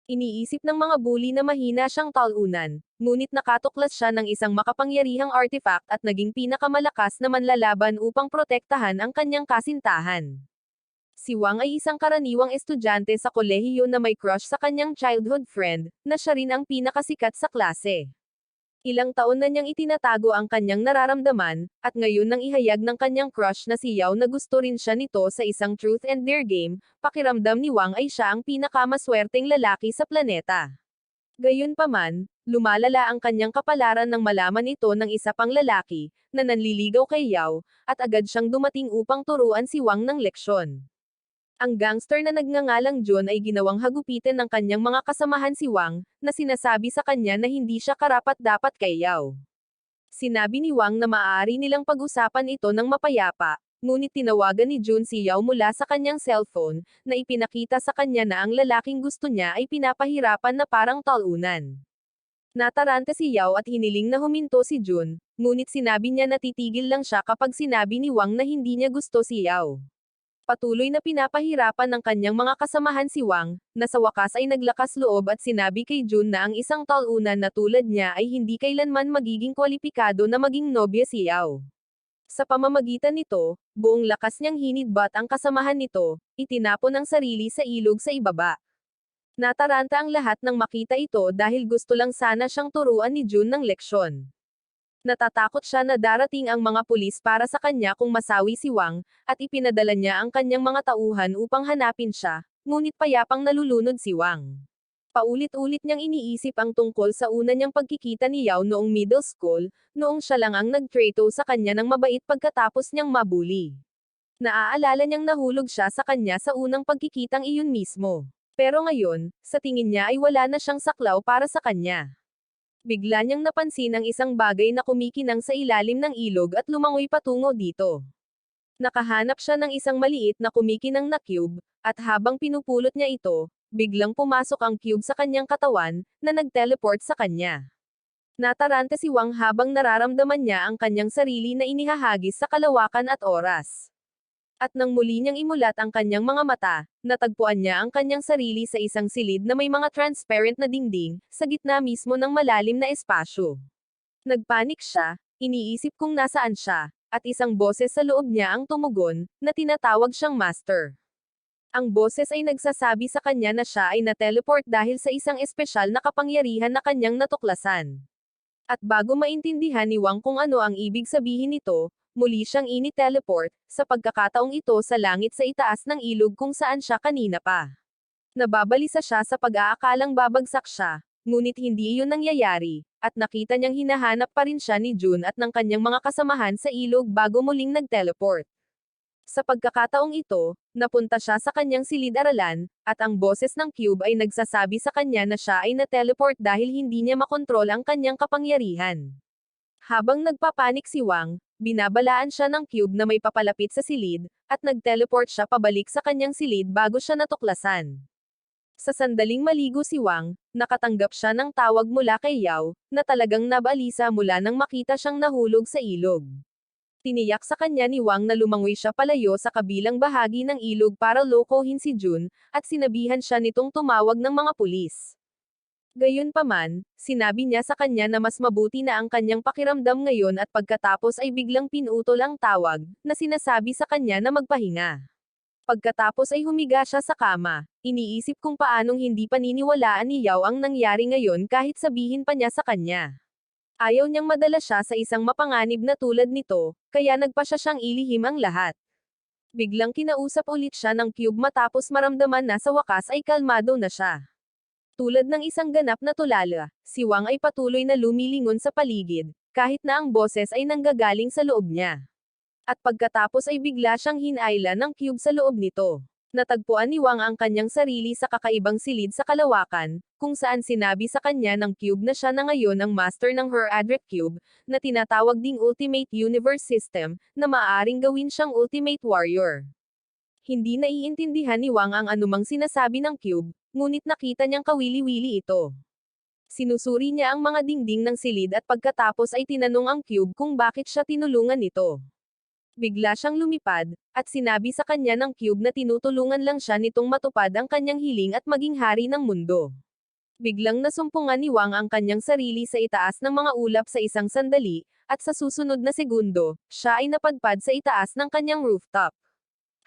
Iniisip ng mga bully na mahina siyang talunan, ngunit nakatuklas siya ng isang makapangyarihang artifact at naging pinakamalakas na manlalaban upang protektahan ang kanyang kasintahan. Si Wang ay isang karaniwang estudyante sa kolehiyo na may crush sa kanyang childhood friend, na siya rin ang pinakasikat sa klase. Ilang taon na niyang itinatago ang kanyang nararamdaman, at ngayon nang ihayag ng kanyang crush na si Yao na gusto rin siya nito sa isang truth and dare game, pakiramdam ni Wang ay siya ang pinakamaswerteng lalaki sa planeta. Gayunpaman, lumalala ang kanyang kapalaran nang malaman ito ng isa pang lalaki, na nanliligaw kay Yao, at agad siyang dumating upang turuan si Wang ng leksyon. Ang gangster na nagngangalang John ay ginawang hagupitin ng kanyang mga kasamahan si Wang, na sinasabi sa kanya na hindi siya karapat-dapat kay Yao. Sinabi ni Wang na maaari nilang pag-usapan ito ng mapayapa, ngunit tinawagan ni Jun si Yao mula sa kanyang cellphone, na ipinakita sa kanya na ang lalaking gusto niya ay pinapahirapan na parang talunan. Nataranta si Yao at hiniling na huminto si Jun, ngunit sinabi niya na titigil lang siya kapag sinabi ni Wang na hindi niya gusto si Yao. Patuloy na pinapahirapan ng kanyang mga kasamahan si Wang, na sa wakas ay naglakas loob at sinabi kay Jun na ang isang talunan na tulad niya ay hindi kailanman magiging kwalipikado na maging nobya si Yao. Sa pamamagitan nito, buong lakas niyang hinidbat ang kasamahan nito, itinapon ang sarili sa ilog sa ibaba. Nataranta ang lahat nang makita ito dahil gusto lang sana siyang turuan ni Jun ng leksyon. Natatakot siya na darating ang mga pulis para sa kanya kung masawi si Wang, at ipinadala niya ang kanyang mga tauhan upang hanapin siya, ngunit payapang nalulunod si Wang. Paulit-ulit niyang iniisip ang tungkol sa una niyang pagkikita ni Yao noong middle school, noong siya lang ang nagtrato sa kanya ng mabait pagkatapos niyang mabuli. Naaalala niyang nahulog siya sa kanya sa unang pagkikitang iyon mismo. Pero ngayon, sa tingin niya ay wala na siyang saklaw para sa kanya. Bigla niyang napansin ang isang bagay na kumikinang sa ilalim ng ilog at lumangoy patungo dito. Nakahanap siya ng isang maliit na kumikinang na cube, at habang pinupulot niya ito, biglang pumasok ang cube sa kanyang katawan, na nag-teleport sa kanya. Nataranta si Wang habang nararamdaman niya ang kanyang sarili na inihahagis sa kalawakan at oras. At nang muli niyang imulat ang kanyang mga mata, natagpuan niya ang kanyang sarili sa isang silid na may mga transparent na dingding, sa gitna mismo ng malalim na espasyo. Nagpanik siya, iniisip kung nasaan siya, at isang boses sa loob niya ang tumugon, na tinatawag siyang Master. Ang boses ay nagsasabi sa kanya na siya ay na-teleport dahil sa isang espesyal na kapangyarihan na kanyang natuklasan. At bago maintindihan ni Wang kung ano ang ibig sabihin nito, muli siyang ini-teleport, sa pagkakataong ito sa langit sa itaas ng ilog kung saan siya kanina pa. Nababalisa siya sa pag-aakalang babagsak siya, ngunit hindi iyon nangyayari, at nakita niyang hinahanap pa rin siya ni Jun at ng kanyang mga kasamahan sa ilog bago muling nag-teleport. Sa pagkakataong ito, napunta siya sa kanyang silid-aralan, at ang boses ng cube ay nagsasabi sa kanya na siya ay na-teleport dahil hindi niya makontrol ang kanyang kapangyarihan. Habang nagpapanik si Wang, binabalaan siya ng cube na may papalapit sa silid, at nag-teleport siya pabalik sa kanyang silid bago siya natuklasan. Sa sandaling maligo si Wang, nakatanggap siya ng tawag mula kay Yao, na talagang nabalisa mula nang makita siyang nahulog sa ilog. Tiniyak sa kanya ni Wang na lumangoy siya palayo sa kabilang bahagi ng ilog para lokohin si Jun, at sinabihan siya nitong tumawag ng mga pulis. Gayunpaman, sinabi niya sa kanya na mas mabuti na ang kanyang pakiramdam ngayon at pagkatapos ay biglang pinutol ang tawag, na sinasabi sa kanya na magpahinga. Pagkatapos ay humiga siya sa kama, iniisip kung paanong hindi paniniwalaan ni Yao ang nangyari ngayon kahit sabihin pa niya sa kanya. Ayaw niyang madala siya sa isang mapanganib na tulad nito, kaya nagpasya siyang ilihim ang lahat. Biglang kinausap ulit siya ng cube matapos maramdaman na sa wakas ay kalmado na siya. Tulad ng isang ganap na tulala, si Wang ay patuloy na lumilingon sa paligid, kahit na ang boses ay nanggagaling sa loob niya. At pagkatapos ay bigla siyang hinayla ng cube sa loob nito. Natagpuan ni Wang ang kanyang sarili sa kakaibang silid sa kalawakan, kung saan sinabi sa kanya ng cube na siya na ngayon ang master ng Heradric Cube, na tinatawag ding Ultimate Universe System, na maaaring gawin siyang Ultimate Warrior. Hindi naiintindihan ni Wang ang anumang sinasabi ng cube, ngunit nakita niyang kawili-wili ito. Sinusuri niya ang mga dingding ng silid at pagkatapos ay tinanong ang cube kung bakit siya tinulungan nito. Bigla siyang lumipad, at sinabi sa kanya ng cube na tinutulungan lang siya nitong matupad ang kanyang hiling at maging hari ng mundo. Biglang nasumpungan ni Wang ang kanyang sarili sa itaas ng mga ulap sa isang sandali, at sa susunod na segundo, siya ay napadpad sa itaas ng kanyang rooftop.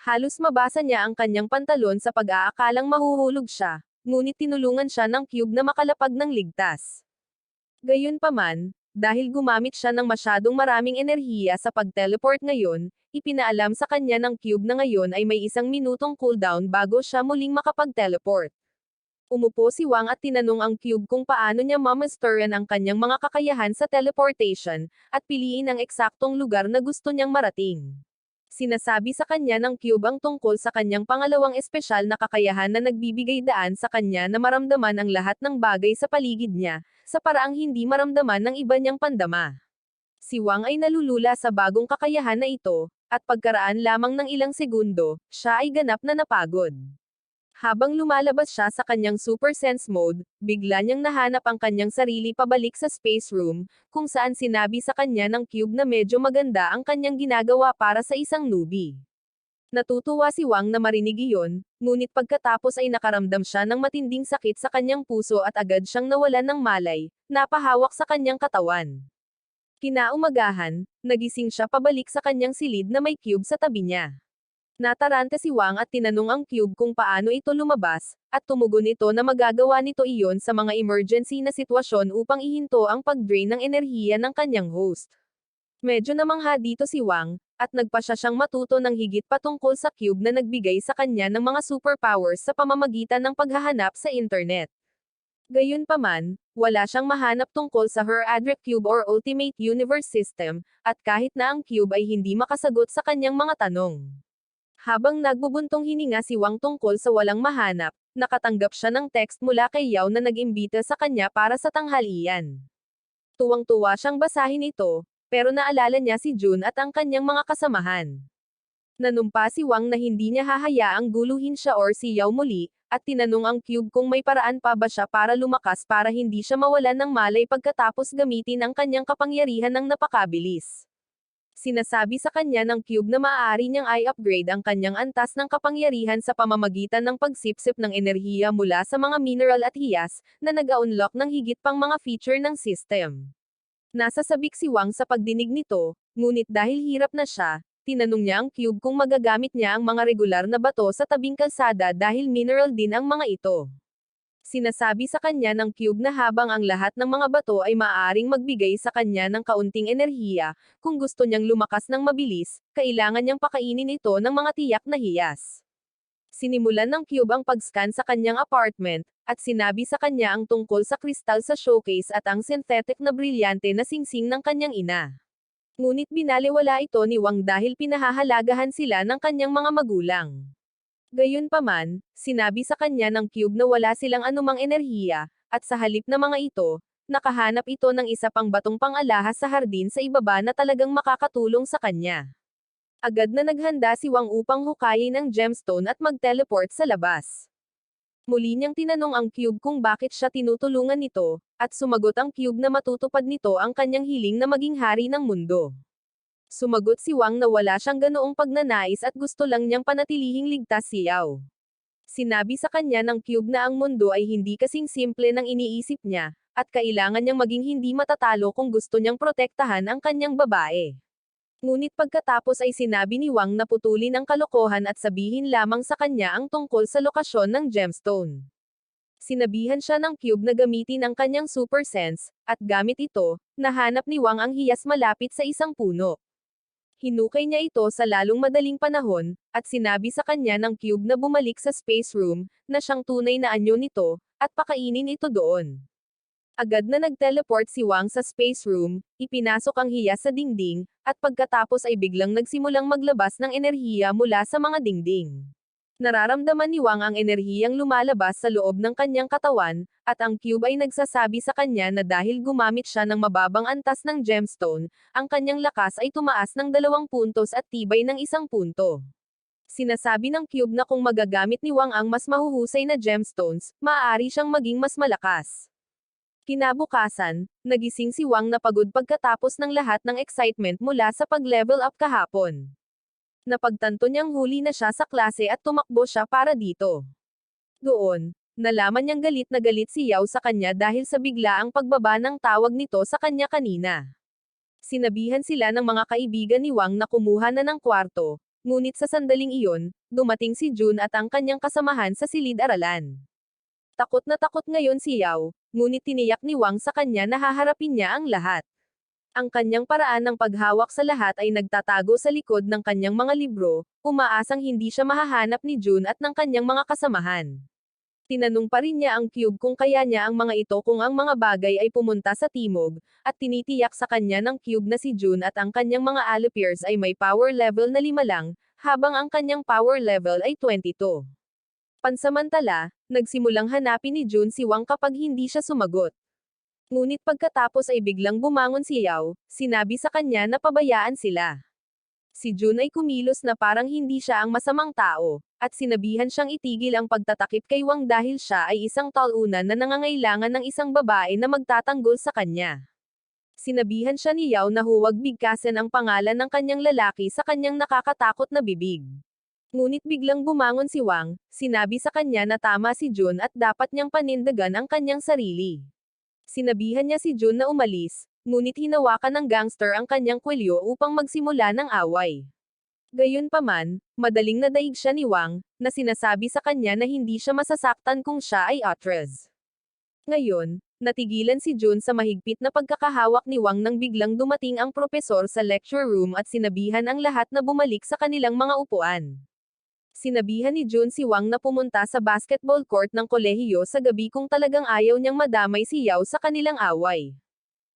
Halos mabasa niya ang kanyang pantalon sa pag-aakalang mahuhulog siya, ngunit tinulungan siya ng cube na makalapag ng ligtas. Gayunpaman, dahil gumamit siya ng masyadong maraming enerhiya sa pag-teleport ngayon, ipinaalam sa kanya ng cube na ngayon ay may 1 minutong cooldown bago siya muling makapag-teleport. Umupo si Wang at tinanong ang cube kung paano niya mamasteran ang kanyang mga kakayahan sa teleportation, at piliin ang eksaktong lugar na gusto niyang marating. Sinasabi sa kanya ng cube ang tungkol sa kanyang pangalawang espesyal na kakayahan na nagbibigay daan sa kanya na maramdaman ang lahat ng bagay sa paligid niya, sa paraang hindi maramdaman ng iba niyang pandama. Si Wang ay nalulula sa bagong kakayahan na ito, at pagkaraan lamang ng ilang segundo, siya ay ganap na napagod. Habang lumalabas siya sa kanyang Super Sense Mode, bigla niyang nahanap ang kanyang sarili pabalik sa space room, kung saan sinabi sa kanya ng cube na medyo maganda ang kanyang ginagawa para sa isang newbie. Natutuwa si Wang na marinig iyon, ngunit pagkatapos ay nakaramdam siya ng matinding sakit sa kanyang puso at agad siyang nawalan ng malay, napahawak sa kanyang katawan. Kinaumagahan, nagising siya pabalik sa kanyang silid na may cube sa tabi niya. Nataranta si Wang at tinanong ang cube kung paano ito lumabas, at tumugon ito na magagawa nito iyon sa mga emergency na sitwasyon upang ihinto ang pag-drain ng enerhiya ng kanyang host. Medyo namangha dito si Wang, at nagpasya siyang matuto ng higit patungkol sa cube na nagbigay sa kanya ng mga superpowers sa pamamagitan ng paghahanap sa internet. Gayunpaman, wala siyang mahanap tungkol sa Her-Adric Cube or Ultimate Universe System, at kahit na ang cube ay hindi makasagot sa kanyang mga tanong. Habang nagbubuntong hininga si Wang tungkol sa walang mahanap, nakatanggap siya ng text mula kay Yao na nag-imbita sa kanya para sa tanghalian. Tuwang-tuwa siyang basahin ito, pero naalala niya si Jun at ang kanyang mga kasamahan. Nanumpa si Wang na hindi niya hahayaang guluhin siya or si Yao muli, at tinanong ang cube kung may paraan pa ba siya para lumakas para hindi siya mawalan ng malay pagkatapos gamitin ang kanyang kapangyarihan ng napakabilis. Sinasabi sa kanya ng cube na maaari niyang i-upgrade ang kanyang antas ng kapangyarihan sa pamamagitan ng pagsipsip ng enerhiya mula sa mga mineral at hiyas, na nag-unlock ng higit pang mga feature ng system. Nasasabik si Wang sa pagdinig nito, ngunit dahil hirap na siya, tinanong niya ang cube kung magagamit niya ang mga regular na bato sa tabing kalsada dahil mineral din ang mga ito. Sinasabi sa kanya ng cube na habang ang lahat ng mga bato ay maaaring magbigay sa kanya ng kaunting enerhiya, kung gusto niyang lumakas ng mabilis, kailangan niyang pakainin ito ng mga tiyak na hiyas. Sinimulan ng cube ang pag-scan sa kanyang apartment, at sinabi sa kanya ang tungkol sa kristal sa showcase at ang synthetic na brilyante na singsing ng kanyang ina. Ngunit binaliwala ito ni Wang dahil pinahahalagahan sila ng kanyang mga magulang. Gayunpaman, sinabi sa kanya ng cube na wala silang anumang enerhiya, at sa halip na mga ito, nakahanap ito ng isa pang batong pang-alahas sa hardin sa ibaba na talagang makakatulong sa kanya. Agad na naghanda si Wang upang hukayin ang gemstone at mag-teleport sa labas. Muli niyang tinanong ang cube kung bakit siya tinutulungan nito, at sumagot ang cube na matutupad nito ang kanyang hiling na maging hari ng mundo. Sumagot si Wang na wala siyang ganoong pagnanais at gusto lang niyang panatilihing ligtas si Yao. Sinabi sa kanya ng cube na ang mundo ay hindi kasing simple ng iniisip niya, at kailangan niyang maging hindi matatalo kung gusto niyang protektahan ang kanyang babae. Ngunit pagkatapos ay sinabi ni Wang na putulin ang kalokohan at sabihin lamang sa kanya ang tungkol sa lokasyon ng gemstone. Sinabihan siya ng cube na gamitin ang kanyang super sense, at gamit ito, nahanap ni Wang ang hiyas malapit sa isang puno. Hinukay niya ito sa lalong madaling panahon, at sinabi sa kanya ng cube na bumalik sa space room, na siyang tunay na anyo nito, at pakainin ito doon. Agad na nag-teleport si Wang sa space room, ipinasok ang hiyas sa dingding, at pagkatapos ay biglang nagsimulang maglabas ng enerhiya mula sa mga dingding. Nararamdaman ni Wang ang enerhiyang lumalabas sa loob ng kanyang katawan, at ang cube ay nagsasabi sa kanya na dahil gumamit siya ng mababang antas ng gemstone, ang kanyang lakas ay tumaas ng 2 puntos at tibay ng 1 punto. Sinasabi ng cube na kung magagamit ni Wang ang mas mahuhusay na gemstones, maaari siyang maging mas malakas. Kinabukasan, nagising si Wang na pagod pagkatapos ng lahat ng excitement mula sa pag-level up kahapon. Napagtanto niyang huli na siya sa klase at tumakbo siya para dito. Doon, Nalaman niyang galit na galit si Yao sa kanya dahil sa biglaang pagbaba ng tawag nito sa kanya kanina. Sinabihan sila ng mga kaibigan ni Wang na kumuha na ng kwarto, ngunit sa sandaling iyon, dumating si Jun at ang kanyang kasamahan sa silid-aralan. Takot na takot ngayon si Yao, ngunit tiniyak ni Wang sa kanya na haharapin niya ang lahat. Ang kanyang paraan ng paghawak sa lahat ay nagtatago sa likod ng kanyang mga libro, umaasang hindi siya mahahanap ni Jun at ng kanyang mga kasamahan. Tinanong pa rin niya ang cube kung kaya niya ang mga ito kung ang mga bagay ay pumunta sa timog, at tinitiyak sa kanya ng cube na si Jun at ang kanyang mga allopiers ay may power level na 5 lang, habang ang kanyang power level ay 22. Pansamantala, nagsimulang hanapin ni Jun si Wang kapag hindi siya sumagot. Ngunit pagkatapos ay biglang bumangon si Yao, sinabi sa kanya na pabayaan sila. Si Jun ay kumilos na parang hindi siya ang masamang tao, at sinabihan siyang itigil ang pagtatakip kay Wang dahil siya ay isang talunan na nangangailangan ng isang babae na magtatanggol sa kanya. Sinabihan siya ni Yao na huwag bigkasin ang pangalan ng kanyang lalaki sa kanyang nakakatakot na bibig. Ngunit biglang bumangon si Wang, sinabi sa kanya na tama si Jun at dapat niyang panindagan ang kanyang sarili. Sinabihan niya si Jun na umalis, ngunit hinawakan ng gangster ang kanyang kwelyo upang magsimula ng away. Gayunpaman, madaling nadaig siya ni Wang, na sinasabi sa kanya na hindi siya masasaktan kung siya ay actress. Ngayon, natigilan si Jun sa mahigpit na pagkakahawak ni Wang nang biglang dumating ang propesor sa lecture room at sinabihan ang lahat na bumalik sa kanilang mga upuan. Sinabihan ni Jun si Wang na pumunta sa basketball court ng kolehiyo sa gabi kung talagang ayaw niyang madamay si Yao sa kanilang away.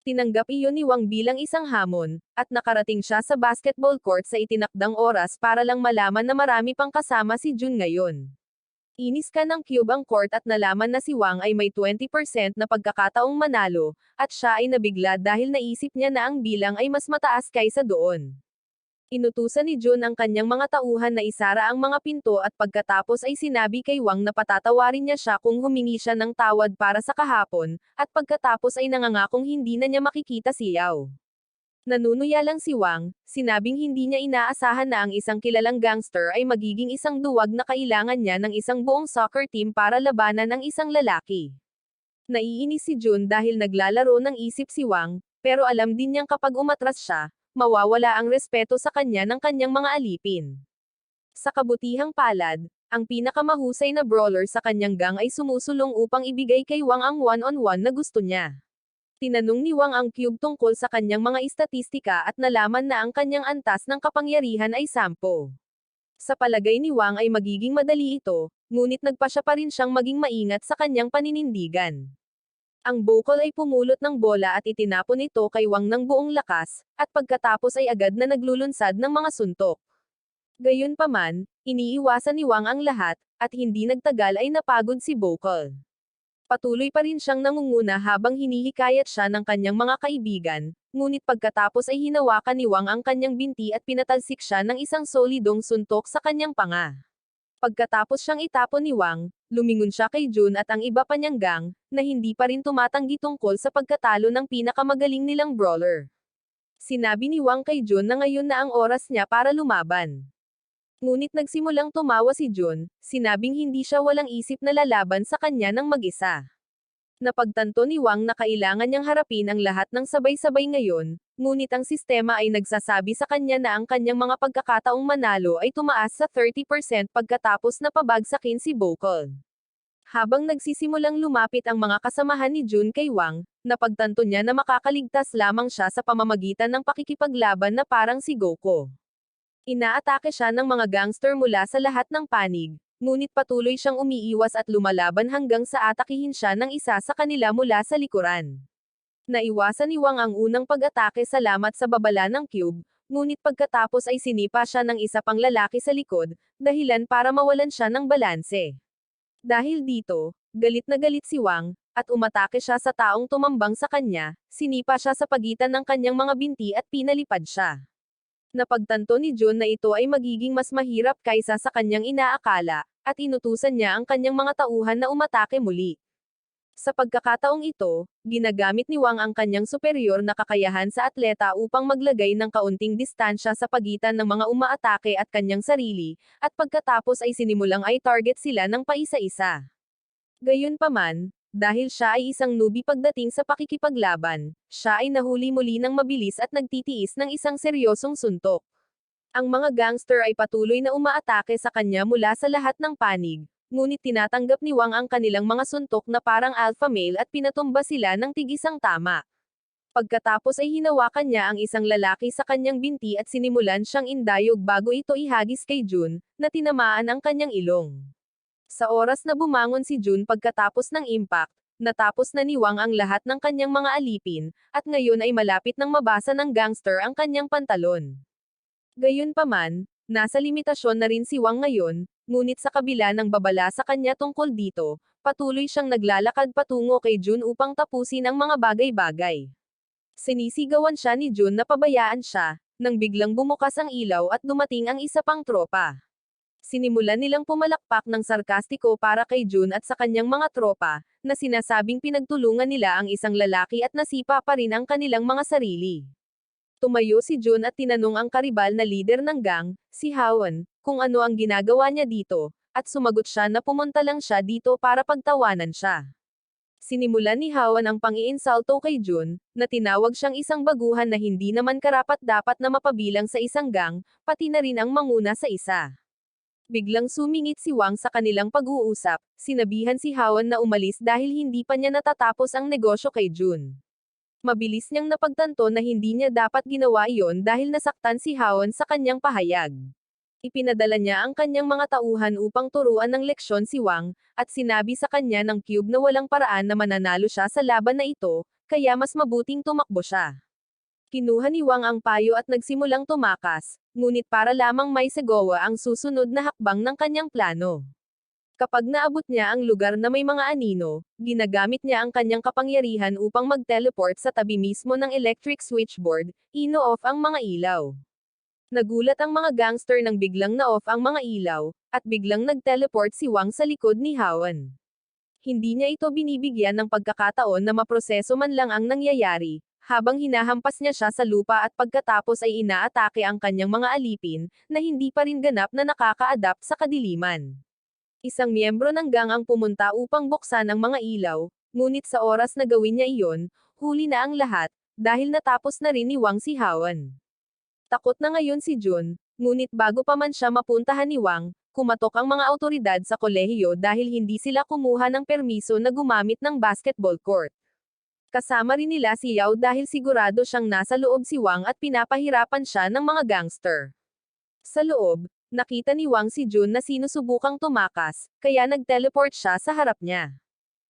Tinanggap iyon ni Wang bilang isang hamon, at nakarating siya sa basketball court sa itinakdang oras para lang malaman na marami pang kasama si Jun ngayon. Inis ka ng cube ang court at nalaman na si Wang ay may 20% na pagkakataong manalo, at siya ay nabigla dahil naisip niya na ang bilang ay mas mataas kaysa doon. Inutusan ni Jun ang kanyang mga tauhan na isara ang mga pinto at pagkatapos ay sinabi kay Wang na patatawarin niya siya kung humingi siya ng tawad para sa kahapon, at pagkatapos ay nangangakong hindi na niya makikita si Yao. Nanunuya lang si Wang, sinabing hindi niya inaasahan na ang isang kilalang gangster ay magiging isang duwag na kailangan niya ng isang buong soccer team para labanan ang isang lalaki. Naiinis si Jun dahil naglalaro ng isip si Wang, pero alam din niyang kapag umatras siya, mawawala ang respeto sa kanya ng kanyang mga alipin. Sa kabutihang palad, ang pinakamahusay na brawler sa kanyang gang ay sumusulong upang ibigay kay Wang ang one-on-one na gusto niya. Tinanong ni Wang ang cube tungkol sa kanyang mga istatistika at nalaman na ang kanyang antas ng kapangyarihan ay 10. Sa palagay ni Wang ay magiging madali ito, ngunit nagpasya pa rin siyang maging maingat sa kanyang paninindigan. Ang bokol ay pumulot ng bola at itinapon ito kay Wang ng buong lakas, at pagkatapos ay agad na naglulunsad ng mga suntok. Gayunpaman, iniiwasan ni Wang ang lahat, at hindi nagtagal ay napagod si Bokol. Patuloy pa rin siyang nangunguna habang hinihikayat siya ng kanyang mga kaibigan, ngunit pagkatapos ay hinawakan ni Wang ang kanyang binti at pinatalsik siya ng isang solidong suntok sa kanyang panga. Pagkatapos siyang itapon ni Wang, lumingon siya kay Jun at ang iba pa niyang gang, na hindi pa rin tumatanggi tungkol sa pagkatalo ng pinakamagaling nilang brawler. Sinabi ni Wang kay Jun na ngayon na ang oras niya para lumaban. Ngunit nagsimulang tumawa si Jun, sinabing hindi siya walang isip na lalaban sa kanya ng mag-isa. Napagtanto ni Wang na kailangan niyang harapin ang lahat ng sabay-sabay ngayon, ngunit ang sistema ay nagsasabi sa kanya na ang kanyang mga pagkakataong manalo ay tumaas sa 30% pagkatapos na pabagsakin si Bokol. Habang nagsisimulang lumapit ang mga kasamahan ni Jun kay Wang, napagtanto niya na makakaligtas lamang siya sa pamamagitan ng pakikipaglaban na parang si Goku. Inaatake siya ng mga gangster mula sa lahat ng panig, ngunit patuloy siyang umiiwas at lumalaban hanggang sa atakihin siya ng isa sa kanila mula sa likuran. Naiwasan ni Wang ang unang pag-atake salamat sa babala ng cube, ngunit pagkatapos ay sinipa siya ng isa pang lalaki sa likod, dahilan para mawalan siya ng balanse. Dahil dito, galit na galit si Wang, at umatake siya sa taong tumambang sa kanya, sinipa siya sa pagitan ng kanyang mga binti at pinalipad siya. Napagtanto ni Jun na ito ay magiging mas mahirap kaysa sa kanyang inaakala, at inutusan niya ang kanyang mga tauhan na umatake muli. Sa pagkakataong ito, ginagamit ni Wang ang kanyang superior na kakayahan sa atleta upang maglagay ng kaunting distansya sa pagitan ng mga umaatake at kanyang sarili, at pagkatapos ay sinimulang i-target sila ng paisa-isa. Gayunpaman, dahil siya ay isang newbie pagdating sa pakikipaglaban, siya ay nahuli muli ng mabilis at nagtitiis ng isang seryosong suntok. Ang mga gangster ay patuloy na umaatake sa kanya mula sa lahat ng panig, ngunit tinatanggap ni Wang ang kanilang mga suntok na parang alpha male at pinatumba sila ng tigisang tama. Pagkatapos ay hinawakan niya ang isang lalaki sa kanyang binti at sinimulan siyang indayog bago ito ihagis kay Jun, na tinamaan ang kanyang ilong. Sa oras na bumangon si Jun pagkatapos ng impact, natapos na ni Wang ang lahat ng kanyang mga alipin, at ngayon ay malapit nang mabasa ng gangster ang kanyang pantalon. Gayunpaman, nasa limitasyon na rin si Wang ngayon, ngunit sa kabila ng babala sa kanya tungkol dito, patuloy siyang naglalakad patungo kay Jun upang tapusin ang mga bagay-bagay. Sinisigawan siya ni Jun na pabayaan siya, nang biglang bumukas ang ilaw at dumating ang isa pang tropa. Sinimulan nilang pumalakpak ng sarkastiko para kay Jun at sa kanyang mga tropa, na sinasabing pinagtulungan nila ang isang lalaki at nasipa pa rin ang kanilang mga sarili. Tumayo si Jun at tinanong ang karibal na lider ng gang, si Hawan, kung ano ang ginagawa niya dito, at sumagot siya na pumunta lang siya dito para pagtawanan siya. Sinimulan ni Hawan ang pang-iinsulto kay Jun, na tinawag siyang isang baguhan na hindi naman karapat-dapat na mapabilang sa isang gang, pati na rin ang manguna sa isa. Biglang sumingit si Wang sa kanilang pag-uusap, sinabihan si Hawan na umalis dahil hindi pa niya natatapos ang negosyo kay Jun. Mabilis niyang napagtanto na hindi niya dapat ginawa iyon dahil nasaktan si Hawan sa kanyang pahayag. Ipinadala niya ang kanyang mga tauhan upang turuan ng leksyon si Wang, at sinabi sa kanya ng Cube na walang paraan na mananalo siya sa laban na ito, kaya mas mabuting tumakbo siya. Kinuha ni Wang ang payo at nagsimulang tumakas, ngunit para lamang may segawa ang susunod na hakbang ng kanyang plano. Kapag naabot niya ang lugar na may mga anino, ginagamit niya ang kanyang kapangyarihan upang mag-teleport sa tabi mismo ng electric switchboard, ino-off ang mga ilaw. Nagulat ang mga gangster nang biglang na-off ang mga ilaw, at biglang nag-teleport si Wang sa likod ni Hawan. Hindi niya ito binibigyan ng pagkakataon na maproseso man lang ang nangyayari, habang hinahampas niya siya sa lupa at pagkatapos ay inaatake ang kanyang mga alipin, na hindi pa rin ganap na nakaka-adapt sa kadiliman. Isang miyembro ng gang ang pumunta upang buksan ang mga ilaw, ngunit sa oras na gawin niya iyon, huli na ang lahat, dahil natapos na rin ni Wang si Hawan. Takot na ngayon si Jun, ngunit bago pa man siya mapuntahan ni Wang, kumatok ang mga awtoridad sa kolehiyo dahil hindi sila kumuha ng permiso na gumamit ng basketball court. Kasama rin nila si Yao dahil sigurado siyang nasa loob si Wang at pinapahirapan siya ng mga gangster. Sa loob, nakita ni Wang si Jun na sinusubukang tumakas, kaya nag-teleport siya sa harap niya.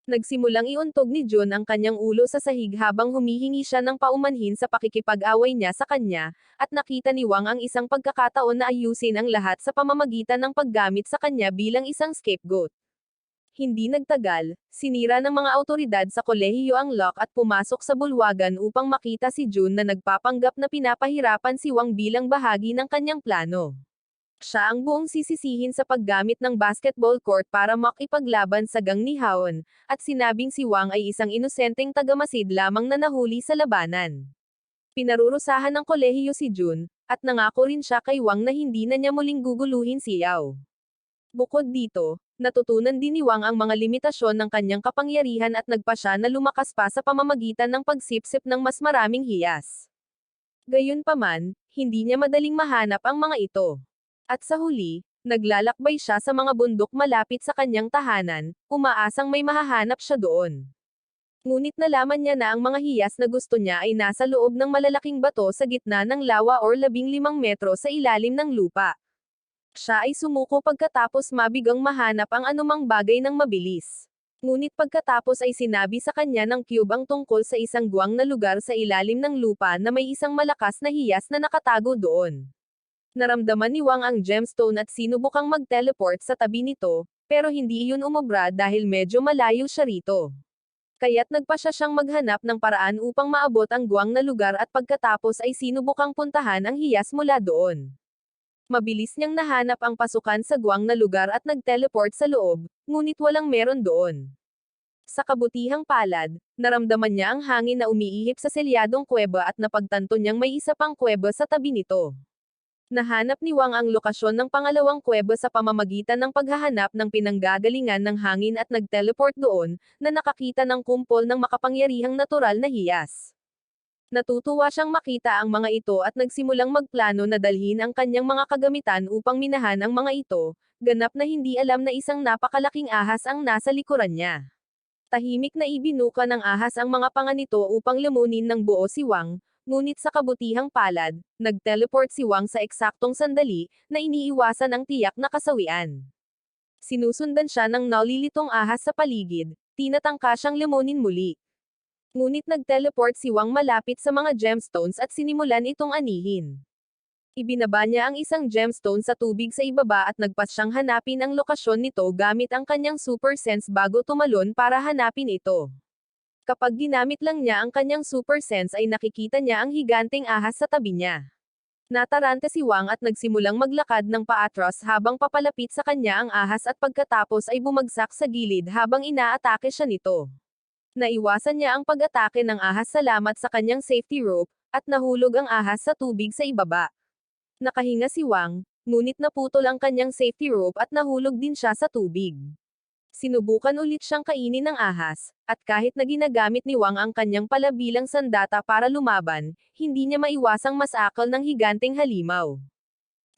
Nagsimulang iuntog ni Jun ang kanyang ulo sa sahig habang humihingi siya ng paumanhin sa pakikipag-away niya sa kanya, at nakita ni Wang ang isang pagkakataon na ayusin ang lahat sa pamamagitan ng paggamit sa kanya bilang isang scapegoat. Hindi nagtagal, sinira ng mga awtoridad sa kolehiyo ang lock at pumasok sa bulwagan upang makita si Jun na nagpapanggap na pinapahirapan si Wang bilang bahagi ng kanyang plano. Siya ang buong sisisihin sa paggamit ng basketball court para makipaglaban sa gang ni Haon, at sinabing si Wang ay isang inosenteng tagamasid lamang na nahuli sa labanan. Pinarurusahan ng kolehiyo si Jun, at nangako rin siya kay Wang na hindi na niya muling guguluhin si Yao. Bukod dito, natutunan din ni Wang ang mga limitasyon ng kanyang kapangyarihan at nagpa siya na lumakas pa sa pamamagitan ng pagsipsip ng mas maraming hiyas. Gayunpaman, hindi niya madaling mahanap ang mga ito. At sa huli, naglalakbay siya sa mga bundok malapit sa kanyang tahanan, umaasang may mahahanap siya doon. Ngunit nalaman niya na ang mga hiyas na gusto niya ay nasa loob ng malalaking bato sa gitna ng lawa or 15 metro sa ilalim ng lupa. Siya ay sumuko pagkatapos mabigang mahanap ang anumang bagay ng mabilis. Ngunit pagkatapos ay sinabi sa kanya ng cube ang tungkol sa isang guwang na lugar sa ilalim ng lupa na may isang malakas na hiyas na nakatago doon. Naramdaman ni Wang ang gemstone at sinubukang mag-teleport sa tabi nito, pero hindi iyon umubra dahil medyo malayo siya rito. Kaya't nagpa siya siyang maghanap ng paraan upang maabot ang guwang na lugar at pagkatapos ay sinubukang puntahan ang hiyas mula doon. Mabilis niyang nahanap ang pasukan sa guwang na lugar at nag-teleport sa loob, ngunit walang meron doon. Sa kabutihang palad, naramdaman niya ang hangin na umiihip sa selyadong kuweba at napagtanto niyang may isa pang kuweba sa tabi nito. Nahanap ni Wang ang lokasyon ng pangalawang kuweba sa pamamagitan ng paghahanap ng pinanggagalingan ng hangin at nag-teleport doon, na nakakita ng kumpol ng makapangyarihang natural na hiyas. Natutuwa siyang makita ang mga ito at nagsimulang magplano na dalhin ang kanyang mga kagamitan upang minahan ang mga ito, ganap na hindi alam na isang napakalaking ahas ang nasa likuran niya. Tahimik na ibinuka ng ahas ang mga panga nito upang lamunin ng buo si Wang, ngunit sa kabutihang palad, nag-teleport si Wang sa eksaktong sandali, na iniiwasan ang tiyak na kasawian. Sinusundan siya ng nalilitong ahas sa paligid, tinatangka siyang lamunin muli. Ngunit nag-teleport si Wang malapit sa mga gemstones at sinimulan itong anihin. Ibinaba niya ang isang gemstone sa tubig sa ibaba at nagpas siyang hanapin ang lokasyon nito gamit ang kanyang super sense bago tumalon para hanapin ito. Kapag ginamit lang niya ang kanyang super sense ay nakikita niya ang higanteng ahas sa tabi niya. Nataranta si Wang at nagsimulang maglakad ng paatras habang papalapit sa kanya ang ahas at pagkatapos ay bumagsak sa gilid habang inaatake siya nito. Naiwasan niya ang pag-atake ng ahas salamat sa kanyang safety rope, at nahulog ang ahas sa tubig sa ibaba. Nakahinga si Wang, ngunit naputol ang kanyang safety rope at nahulog din siya sa tubig. Sinubukan ulit siyang kainin ng ahas, at kahit na ginagamit ni Wang ang kanyang pala bilang sandata para lumaban, hindi niya maiwasang masakal ng higanteng halimaw.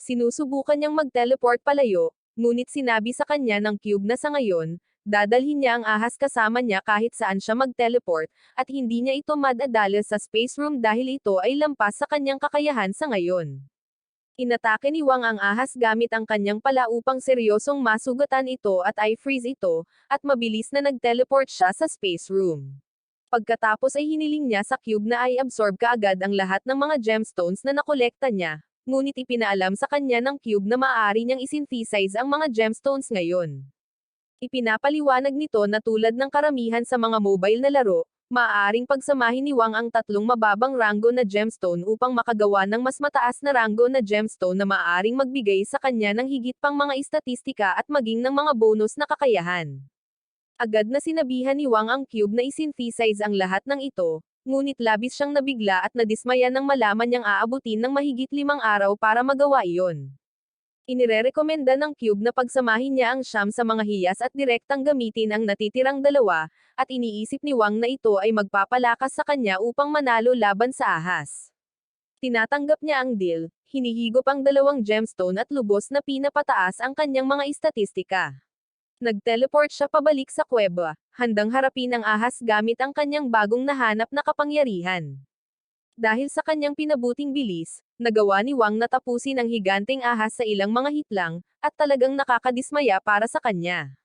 Sinusubukan niyang mag-teleport palayo, ngunit sinabi sa kanya ng cube na sa ngayon, dadalhin niya ang ahas kasama niya kahit saan siya mag-teleport, at hindi niya ito madadala sa space room dahil ito ay lampas sa kanyang kakayahan sa ngayon. Inatake ni Wang ang ahas gamit ang kanyang pala upang seryosong masugatan ito at i-freeze ito, at mabilis na nag-teleport siya sa space room. Pagkatapos ay hiniling niya sa cube na i-absorb kaagad ang lahat ng mga gemstones na nakolekta niya, ngunit ipinaalam sa kanya ng cube na maaari niyang isynthesize ang mga gemstones ngayon. Ipinapaliwanag nito na tulad ng karamihan sa mga mobile na laro, maaaring pagsamahin ni Wang ang tatlong mababang ranggo na gemstone upang makagawa ng mas mataas na ranggo na gemstone na maaaring magbigay sa kanya ng higit pang mga istatistika at maging ng mga bonus na kakayahan. Agad na sinabihan ni Wang ang cube na isynthesize ang lahat ng ito, ngunit labis siyang nabigla at nadismaya nang malaman niyang aabutin ng mahigit 5 araw para magawa iyon. Inirerekomenda ng cube na pagsamahin niya ang siyam sa mga hiyas at direktang gamitin ang natitirang dalawa, at iniisip ni Wang na ito ay magpapalakas sa kanya upang manalo laban sa ahas. Tinatanggap niya ang deal, hinihigop ang 2 gemstone at lubos na pinapataas ang kanyang mga istatistika. Nag-teleport siya pabalik sa kuweba, handang harapin ang ahas gamit ang kanyang bagong nahanap na kapangyarihan. Dahil sa kanyang pinabuting bilis, nagawa ni Wang na tapusin ang higanteng ahas sa ilang mga hitlang, at talagang nakakadismaya para sa kanya.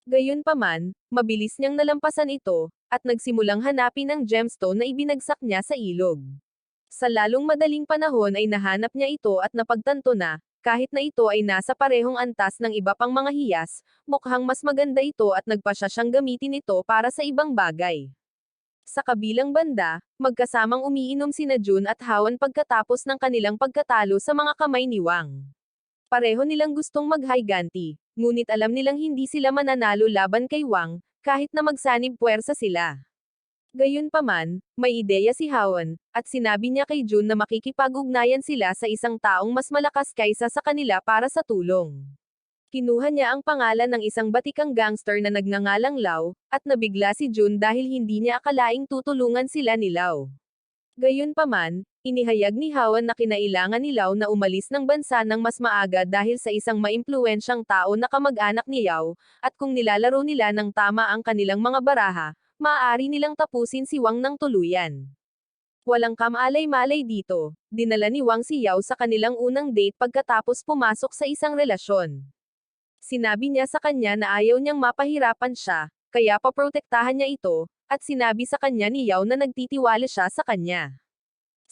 Gayunpaman, mabilis niyang nalampasan ito, at nagsimulang hanapin ang gemstone na ibinagsak niya sa ilog. Sa lalong madaling panahon ay nahanap niya ito at napagtanto na, kahit na ito ay nasa parehong antas ng iba pang mga hiyas, mukhang mas maganda ito at nagpasya siyang gamitin ito para sa ibang bagay. Sa kabilang banda, magkasamang umiinom sina Jun at Hawan pagkatapos ng kanilang pagkatalo sa mga kamay ni Wang. Pareho nilang gustong mag-higanti, ngunit alam nilang hindi sila mananalo laban kay Wang, kahit na magsanib puwersa sila. Gayunpaman, may ideya si Hawan, at sinabi niya kay Jun na makikipag-ugnayan sila sa isang taong mas malakas kaysa sa kanila para sa tulong. Kinuha niya ang pangalan ng isang batikang gangster na nagngangalang Lau, at nabigla si Jun dahil hindi niya akalaing tutulungan sila ni Lau. Gayunpaman, inihayag ni Hawan na kinailangan ni Lau na umalis ng bansa ng mas maaga dahil sa isang maimpluwensyang tao na kamag-anak ni Yao, at kung nilalaro nila ng tama ang kanilang mga baraha, maaari nilang tapusin si Wang ng tuluyan. Walang kamalay-malay dito, dinala ni Wang si Yao sa kanilang unang date pagkatapos pumasok sa isang relasyon. Sinabi niya sa kanya na ayaw niyang mapahirapan siya, kaya paprotektahan niya ito, at sinabi sa kanya ni Yao na nagtitiwala siya sa kanya.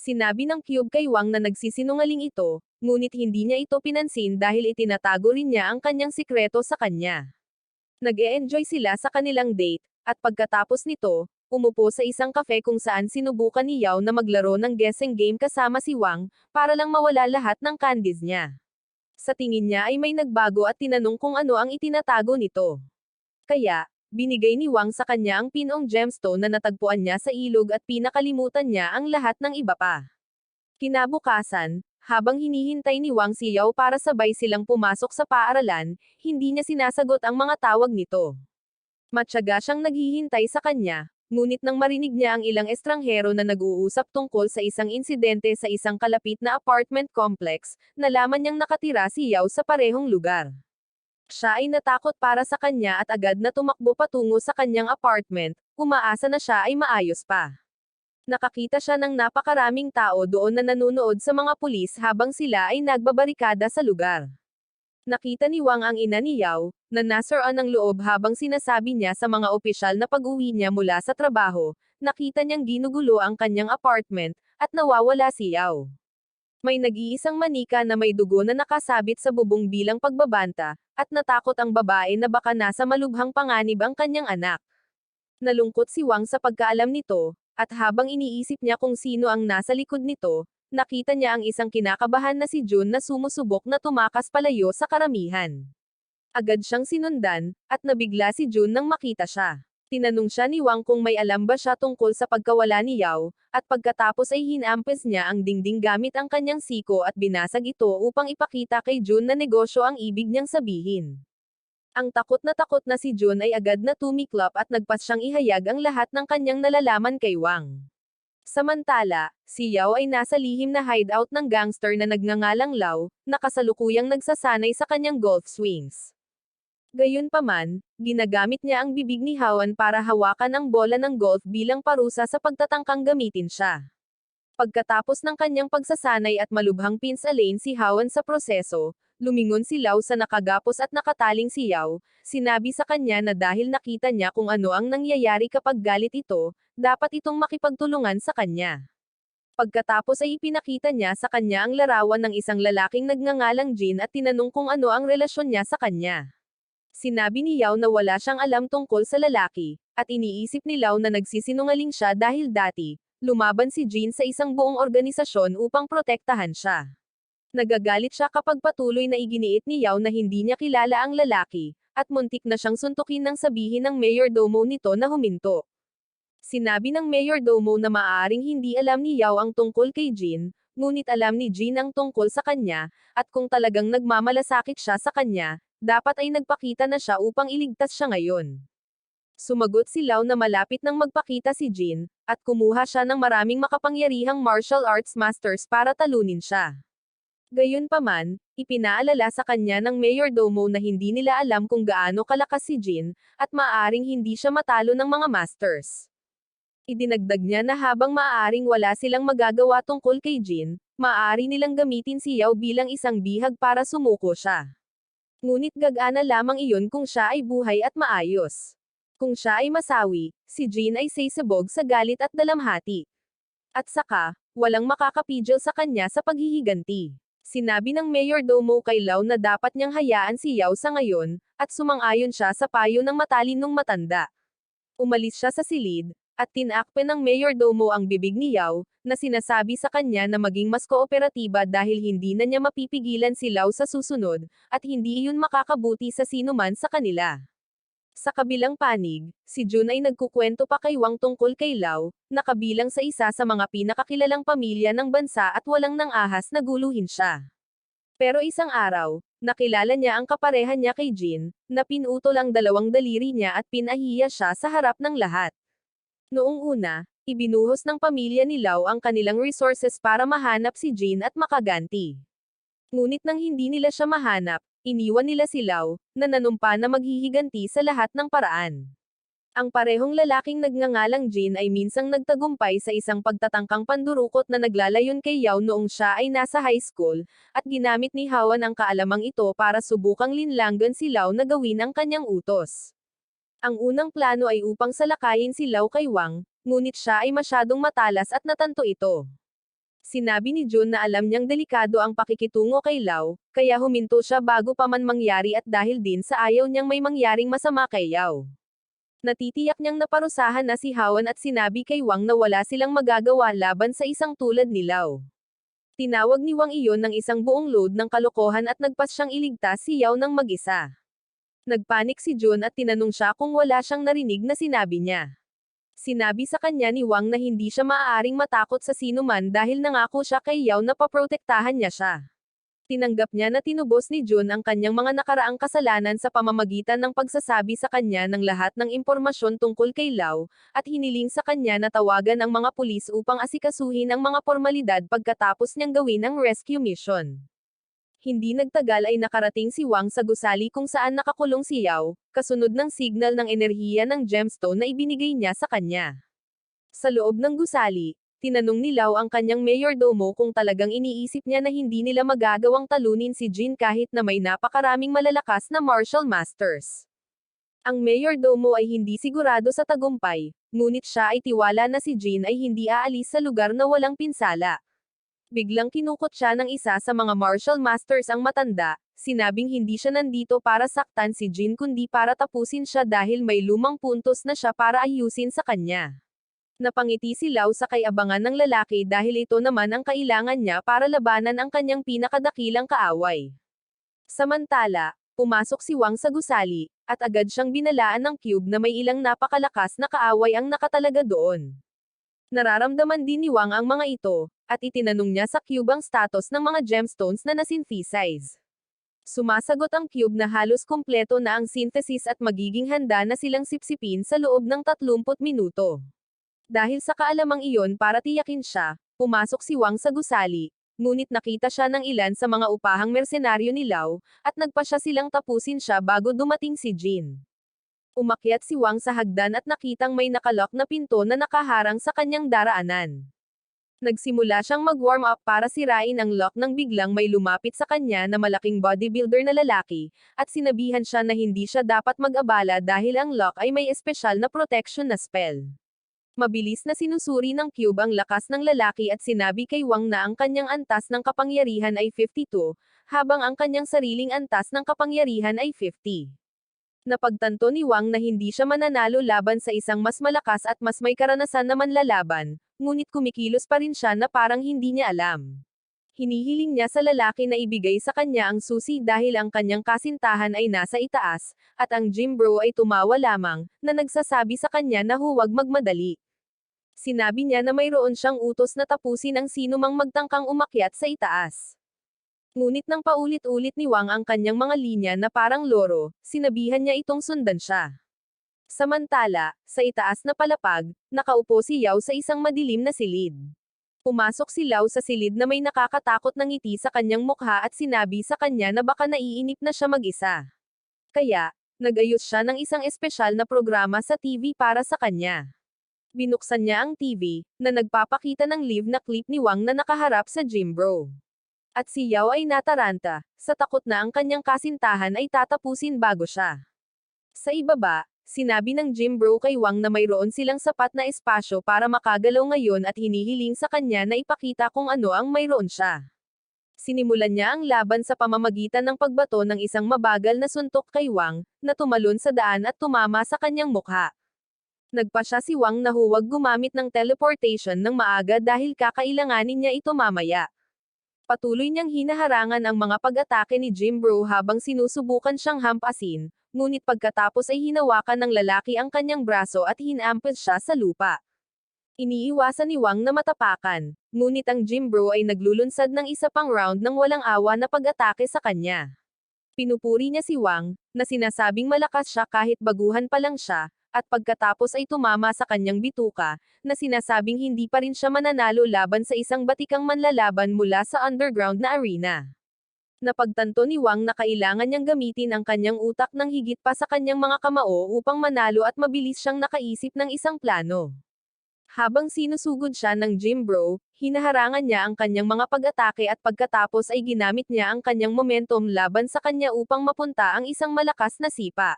Sinabi ng cube kay Wang na nagsisinungaling ito, ngunit hindi niya ito pinansin dahil itinatago rin niya ang kanyang sikreto sa kanya. Nag-e-enjoy sila sa kanilang date, at pagkatapos nito, umupo sa isang cafe kung saan sinubukan ni Yao na maglaro ng guessing game kasama si Wang, para lang mawala lahat ng candies niya. Sa tingin niya ay may nagbago at tinanong kung ano ang itinatago nito. Kaya, binigay ni Wang sa kanya ang pinong gemstone na natagpuan niya sa ilog at pinakalimutan niya ang lahat ng iba pa. Kinabukasan, Habang hinihintay ni Wang si Yao para sabay silang pumasok sa paaralan, hindi niya sinasagot ang mga tawag nito. Matyaga siyang naghihintay sa kanya, ngunit nang marinig niya ang ilang estranghero na nag-uusap tungkol sa isang insidente sa isang kalapit na apartment complex, nalaman niyang nakatira si Yao sa parehong lugar. Siya ay natakot para sa kanya at agad na tumakbo patungo sa kanyang apartment, umaasa na siya ay maayos pa. Nakakita siya ng napakaraming tao doon na nanonood sa mga pulis habang sila ay nagbabarikada sa lugar. Nakita ni Wang ang ina ni Yao, na nasaroon ng loob habang sinasabi niya sa mga opisyal na pag-uwi niya mula sa trabaho, nakita niyang ginugulo ang kanyang apartment, at nawawala si Yao. May nag-iisang manika na may dugo na nakasabit sa bubong bilang pagbabanta, at natakot ang babae na baka nasa malubhang panganib ang kanyang anak. Nalungkot si Wang sa pagkaalam nito, at habang iniisip niya kung sino ang nasa likod nito, nakita niya ang isang kinakabahan na si Jun na sumusubok na tumakas palayo sa karamihan. Agad siyang sinundan, at nabigla si Jun nang makita siya. Tinanong siya ni Wang kung may alam ba siya tungkol sa pagkawala ni Yao, at pagkatapos ay hinampes niya ang dingding gamit ang kanyang siko at binasag ito upang ipakita kay Jun na negosyo ang ibig niyang sabihin. Ang takot na si Jun ay agad na tumiklop at nagpas siyang ihayag ang lahat ng kanyang nalalaman kay Wang. Samantala, si Yao ay nasa lihim na hideout ng gangster na nagngangalang Lau, na kasalukuyang nagsasanay sa kanyang golf swings. Gayunpaman, ginagamit niya ang bibig ni Hawan para hawakan ang bola ng golf bilang parusa sa pagtatangkang gamitin siya. Pagkatapos ng kanyang pagsasanay at malubhang pinsalin si Hawan sa proseso, lumingon si Lau sa nakagapos at nakataling si Yao, sinabi sa kanya na dahil nakita niya kung ano ang nangyayari kapag galit ito, dapat itong makipagtulungan sa kanya. Pagkatapos ay ipinakita niya sa kanya ang larawan ng isang lalaking nagngangalang Jin at tinanong kung ano ang relasyon niya sa kanya. Sinabi ni Yao na wala siyang alam tungkol sa lalaki, at iniisip ni Lau na nagsisinungaling siya dahil dati, lumaban si Jin sa isang buong organisasyon upang protektahan siya. Nagagalit siya kapag patuloy na iginiit ni Yao na hindi niya kilala ang lalaki, at muntik na siyang suntukin nang sabihin ng mayordomo nito na huminto. Sinabi ng mayordomo na maaaring hindi alam ni Yao ang tungkol kay Jin, ngunit alam ni Jin ang tungkol sa kanya, at kung talagang nagmamalasakit siya sa kanya, dapat ay nagpakita na siya upang iligtas siya ngayon. Sumagot si Lau na malapit nang magpakita si Jin, at kumuha siya ng maraming makapangyarihang martial arts masters para talunin siya. Gayunpaman, ipinaalala sa kanya ng mayordomo na hindi nila alam kung gaano kalakas si Jin, at maaaring hindi siya matalo ng mga masters. Idinagdag niya na habang maaaring wala silang magagawa tungkol kay Jin, maaari nilang gamitin si Yao bilang isang bihag para sumuko siya. Ngunit gagana lamang iyon kung siya ay buhay at maayos. Kung siya ay masawi, si Jin ay sisabog sa galit at dalamhati. At saka, walang makakapigil sa kanya sa paghihiganti. Sinabi ng mayordomo kay Lau na dapat niyang hayaan si Yao sa ngayon, at sumang-ayon siya sa payo ng matalinong matanda. Umalis siya sa silid, at tinakpan ng mayordomo ang bibig ni Yao, na sinasabi sa kanya na maging mas kooperatiba dahil hindi na niya mapipigilan si Lau sa susunod, at hindi iyon makakabuti sa sinuman sa kanila. Sa kabilang panig, si Jun ay nagkukwento pa kay Wang tungkol kay Lau, na kabilang sa isa sa mga pinakakilalang pamilya ng bansa at walang nang ahas na guluhin siya. Pero isang araw, nakilala niya ang kaparehan niya kay Jin, na pinutol ang dalawang daliri niya at pinahiya siya sa harap ng lahat. Noong una, ibinuhos ng pamilya ni Lau ang kanilang resources para mahanap si Jin at makaganti. Ngunit nang hindi nila siya mahanap, iniwan nila si Lau, na nanumpa na maghihiganti sa lahat ng paraan. Ang parehong lalaking nagngangalang Jin ay minsang nagtagumpay sa isang pagtatangkang pandurukot na naglalayon kay Yao noong siya ay nasa high school, at ginamit ni Hawan ang kaalamang ito para subukang linlanggan si Lau na gawin ang kanyang utos. Ang unang plano ay upang salakayin si Lau kay Wang, ngunit siya ay masyadong matalas at natanto ito. Sinabi ni Jun na alam niyang delikado ang pakikitungo kay Lau, kaya huminto siya bago pa man mangyari at dahil din sa ayaw niyang may mangyaring masama kay Yao. Natitiyak niyang naparusahan na si Hawan at sinabi kay Wang na wala silang magagawa laban sa isang tulad ni Lau. Tinawag ni Wang iyon ng isang buong load ng kalokohan at nagpas siyang iligtas si Yao ng mag-isa. Nagpanik si Jun at tinanong siya kung wala siyang narinig na sinabi niya. Sinabi sa kanya ni Wang na hindi siya maaaring matakot sa sinuman dahil nangako siya kay Yao na paprotektahan niya siya. Tinanggap niya na tinubos ni Jun ang kanyang mga nakaraang kasalanan sa pamamagitan ng pagsasabi sa kanya ng lahat ng impormasyon tungkol kay Lau, at hiniling sa kanya na tawagan ang mga pulis upang asikasuhin ang mga formalidad pagkatapos niyang gawin ang rescue mission. Hindi nagtagal ay nakarating si Wang sa gusali kung saan nakakulong si Yao, kasunod ng signal ng enerhiya ng gemstone na ibinigay niya sa kanya. Sa loob ng gusali, tinanong ni Lau ang kanyang mayordomo kung talagang iniisip niya na hindi nila magagawang talunin si Jin kahit na may napakaraming malalakas na martial masters. Ang mayordomo ay hindi sigurado sa tagumpay, ngunit siya ay tiwala na si Jin ay hindi aalis sa lugar na walang pinsala. Biglang kinukot siya ng isa sa mga martial masters ang matanda, sinabing hindi siya nandito para saktan si Jin kundi para tapusin siya dahil may lumang puntos na siya para ayusin sa kanya. Napangiti si Lau sa kay-abangan ng lalaki dahil ito naman ang kailangan niya para labanan ang kanyang pinakadakilang kaaway. Samantala, pumasok si Wang sa gusali, at agad siyang binalaan ng cube na may ilang napakalakas na kaaway ang nakatalaga doon. Nararamdaman din ni Wang ang mga ito, at itinanong niya sa cube ang status ng mga gemstones na nasynthesize. Sumasagot ang cube na halos kumpleto na ang synthesis at magiging handa na silang sipsipin sa loob ng 30 minuto. Dahil sa kaalamang iyon para tiyakin siya, pumasok si Wang sa gusali, ngunit nakita siya ng ilan sa mga upahang mersenaryo ni Lau, at nagpa siya silang tapusin siya bago dumating si Jin. Umakyat si Wang sa hagdan at nakitang may nakalock na pinto na nakaharang sa kanyang daraanan. Nagsimula siyang mag-warm up para sirain ang lock nang biglang may lumapit sa kanya na malaking bodybuilder na lalaki, at sinabihan siya na hindi siya dapat mag-abala dahil ang lock ay may espesyal na protection na spell. Mabilis na sinusuri ng cube ang lakas ng lalaki at sinabi kay Wang na ang kanyang antas ng kapangyarihan ay 52, habang ang kanyang sariling antas ng kapangyarihan ay 50. Napagtanto ni Wang na hindi siya mananalo laban sa isang mas malakas at mas may karanasan na manlalaban, ngunit kumikilos pa rin siya na parang hindi niya alam. Hinihiling niya sa lalaki na ibigay sa kanya ang susi dahil ang kanyang kasintahan ay nasa itaas, at ang gym bro ay tumawa lamang, na nagsasabi sa kanya na huwag magmadali. Sinabi niya na mayroon siyang utos na tapusin ang sinumang magtangkang umakyat sa itaas. Ngunit nang paulit-ulit ni Wang ang kanyang mga linya na parang loro, sinabihan niya itong sundan siya. Samantala, sa itaas na palapag, nakaupo si Yao sa isang madilim na silid. Pumasok si Lau sa silid na may nakakatakot na ngiti sa kanyang mukha at sinabi sa kanya na baka naiinip na siya mag-isa. Kaya, nag-ayos siya ng isang espesyal na programa sa TV para sa kanya. Binuksan niya ang TV, na nagpapakita ng live na clip ni Wang na nakaharap sa gym bro. At si Yao ay nataranta, sa takot na ang kanyang kasintahan ay tatapusin bago siya. Sa ibaba, sinabi ng gym bro kay Wang na mayroon silang sapat na espasyo para makagalaw ngayon at hinihiling sa kanya na ipakita kung ano ang mayroon siya. Sinimulan niya ang laban sa pamamagitan ng pagbato ng isang mabagal na suntok kay Wang, na tumalon sa daan at tumama sa kanyang mukha. Nagpa siya si Wang na huwag gumamit ng teleportation ng maaga dahil kakailanganin niya ito mamaya. Patuloy niyang hinaharangan ang mga pag-atake ni Jim Bro habang sinusubukan siyang hampasin, ngunit pagkatapos ay hinawakan ng lalaki ang kanyang braso at hinampes siya sa lupa. Iniiwasan ni Wang na matapakan, ngunit ang Jim Bro ay naglulunsad ng isa pang round ng walang awa na pag-atake sa kanya. Pinupuri niya si Wang, na sinasabing malakas siya kahit baguhan pa lang siya, at pagkatapos ay tumama sa kanyang bituka, na sinasabing hindi pa rin siya mananalo laban sa isang batikang manlalaban mula sa underground na arena. Napagtanto ni Wang na kailangan niyang gamitin ang kanyang utak ng higit pa sa kanyang mga kamao upang manalo at mabilis siyang nakaisip ng isang plano. Habang sinusugod siya ng gym bro, hinaharangan niya ang kanyang mga pag-atake at pagkatapos ay ginamit niya ang kanyang momentum laban sa kanya upang mapunta ang isang malakas na sipa.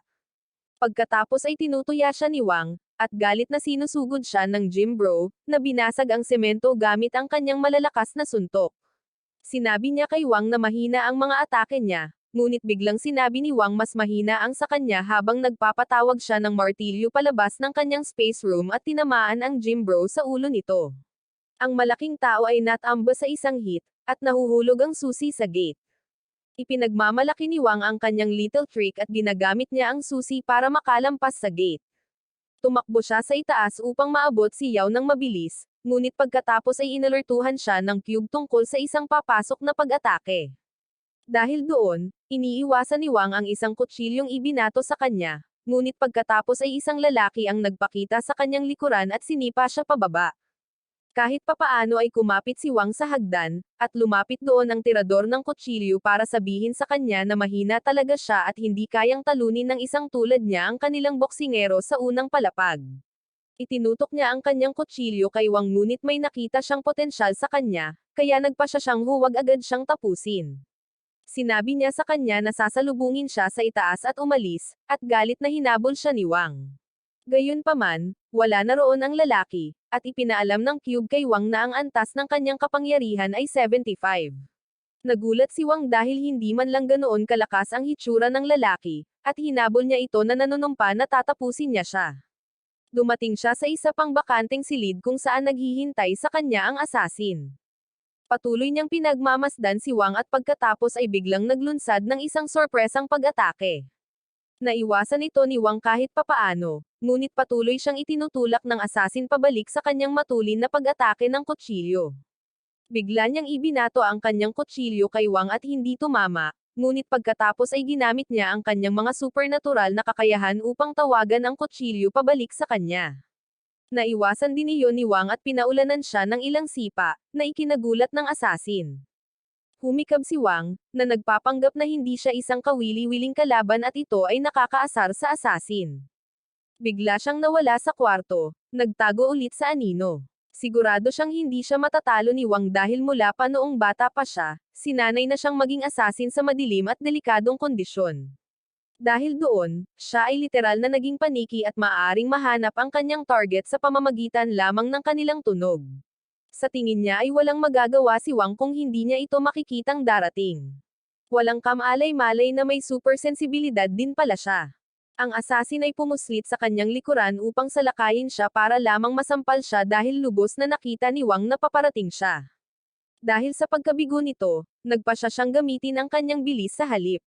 Pagkatapos ay tinutuya siya ni Wang, at galit na sinusugod siya ng gym bro, na binasag ang semento gamit ang kanyang malalakas na suntok. Sinabi niya kay Wang na mahina ang mga atake niya, ngunit biglang sinabi ni Wang mas mahina ang sa kanya habang nagpapatawag siya ng martilyo palabas ng kanyang space room at tinamaan ang gym bro sa ulo nito. Ang malaking tao ay natamba sa isang hit, at nahuhulog ang susi sa gate. Ipinagmamalaki ni Wang ang kanyang little trick at ginagamit niya ang susi para makalampas sa gate. Tumakbo siya sa itaas upang maabot si Yao ng mabilis, ngunit pagkatapos ay inalertuhan siya ng cube tungkol sa isang papasok na pag-atake. Dahil doon, iniiwasan ni Wang ang isang kutsilyong ibinato sa kanya, ngunit pagkatapos ay isang lalaki ang nagpakita sa kanyang likuran at sinipa siya pababa. Kahit papaano ay kumapit si Wang sa hagdan, at lumapit doon ang tirador ng kutsilyo para sabihin sa kanya na mahina talaga siya at hindi kayang talunin ng isang tulad niya ang kanilang boksingero sa unang palapag. Itinutok niya ang kanyang kutsilyo kay Wang ngunit may nakita siyang potensyal sa kanya, kaya nagpasya siyang huwag agad siyang tapusin. Sinabi niya sa kanya na sasalubungin siya sa itaas at umalis, at galit na hinabol siya ni Wang. Gayunpaman, wala na roon ang lalaki, at ipinaalam ng cube kay Wang na ang antas ng kanyang kapangyarihan ay 75. Nagulat si Wang dahil hindi man lang ganoon kalakas ang hitsura ng lalaki, at hinabol niya ito na nanunumpa na tatapusin niya siya. Dumating siya sa isa pang bakanteng silid kung saan naghihintay sa kanya ang asasin. Patuloy niyang pinagmamasdan si Wang at pagkatapos ay biglang naglunsad ng isang sorpresang pag-atake. Naiwasan ito ni Wang kahit papaano, ngunit patuloy siyang itinutulak ng asasin pabalik sa kanyang matulin na pag-atake ng kutsilyo. Bigla niyang ibinato ang kanyang kutsilyo kay Wang at hindi tumama, ngunit pagkatapos ay ginamit niya ang kanyang mga supernatural na kakayahan upang tawagan ang kutsilyo pabalik sa kanya. Naiwasan din iyon ni Wang at pinaulanan siya ng ilang sipa, na ikinagulat ng asasin. Humikab si Wang, na nagpapanggap na hindi siya isang kawili-wiling kalaban at ito ay nakakaasar sa asasin. Bigla siyang nawala sa kwarto, nagtago ulit sa anino. Sigurado siyang hindi siya matatalo ni Wang dahil mula pa noong bata pa siya, sinanay na siyang maging asasin sa madilim at delikadong kondisyon. Dahil doon, siya ay literal na naging paniki at maaaring mahanap ang kanyang target sa pamamagitan lamang ng kanilang tunog. Sa tingin niya ay walang magagawa si Wang kung hindi niya ito makikitang darating. Walang kamalay-malay na may supersensibilidad din pala siya. Ang asasin ay pumuslit sa kanyang likuran upang salakayin siya para lamang masampal siya dahil lubos na nakita ni Wang na paparating siya. Dahil sa pagkabigo nito, nagpasya siyang gamitin ang kanyang bilis sa halip.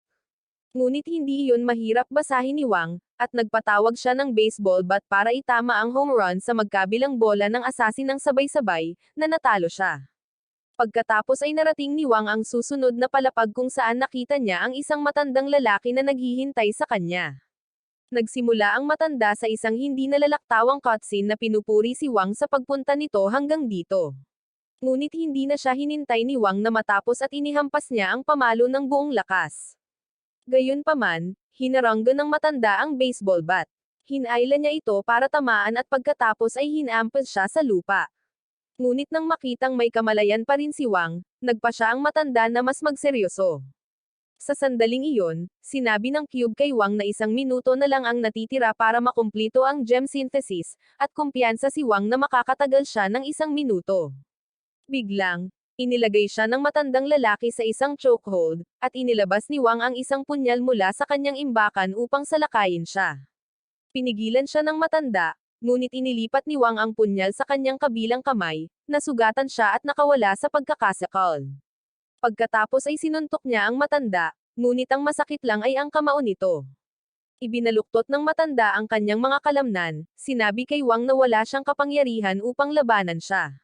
Ngunit hindi iyon mahirap basahin ni Wang, at nagpatawag siya ng baseball bat para itama ang home run sa magkabilang bola ng asasin ng sabay-sabay, na natalo siya. Pagkatapos ay narating ni Wang ang susunod na palapag kung saan nakita niya ang isang matandang lalaki na naghihintay sa kanya. Nagsimula ang matanda sa isang hindi nalalaktawang cutscene na pinupuri si Wang sa pagpunta nito hanggang dito. Ngunit hindi na siya hinintay ni Wang na matapos at inihampas niya ang pamalo ng buong lakas. Gayunpaman, hinaranggan ng matanda ang baseball bat. Hinayla niya ito para tamaan at pagkatapos ay hinampas siya sa lupa. Ngunit nang makitang may kamalayan pa rin si Wang, nagpa siya ang matanda na mas magseryoso. Sa sandaling iyon, sinabi ng cube kay Wang na 1 minuto na lang ang natitira para makumplito ang gem synthesis, at kumpiyansa si Wang na makakatagal siya ng 1 minuto. Biglang, inilagay siya ng matandang lalaki sa isang chokehold, at inilabas ni Wang ang isang punyal mula sa kanyang imbakan upang salakayin siya. Pinigilan siya ng matanda, ngunit inilipat ni Wang ang punyal sa kanyang kabilang kamay, nasugatan siya at nakawala sa pagkakasakal. Pagkatapos ay sinuntok niya ang matanda, ngunit ang masakit lang ay ang kamao nito. Ibinaluktot ng matanda ang kanyang mga kalamnan, sinabi kay Wang na wala siyang kapangyarihan upang labanan siya.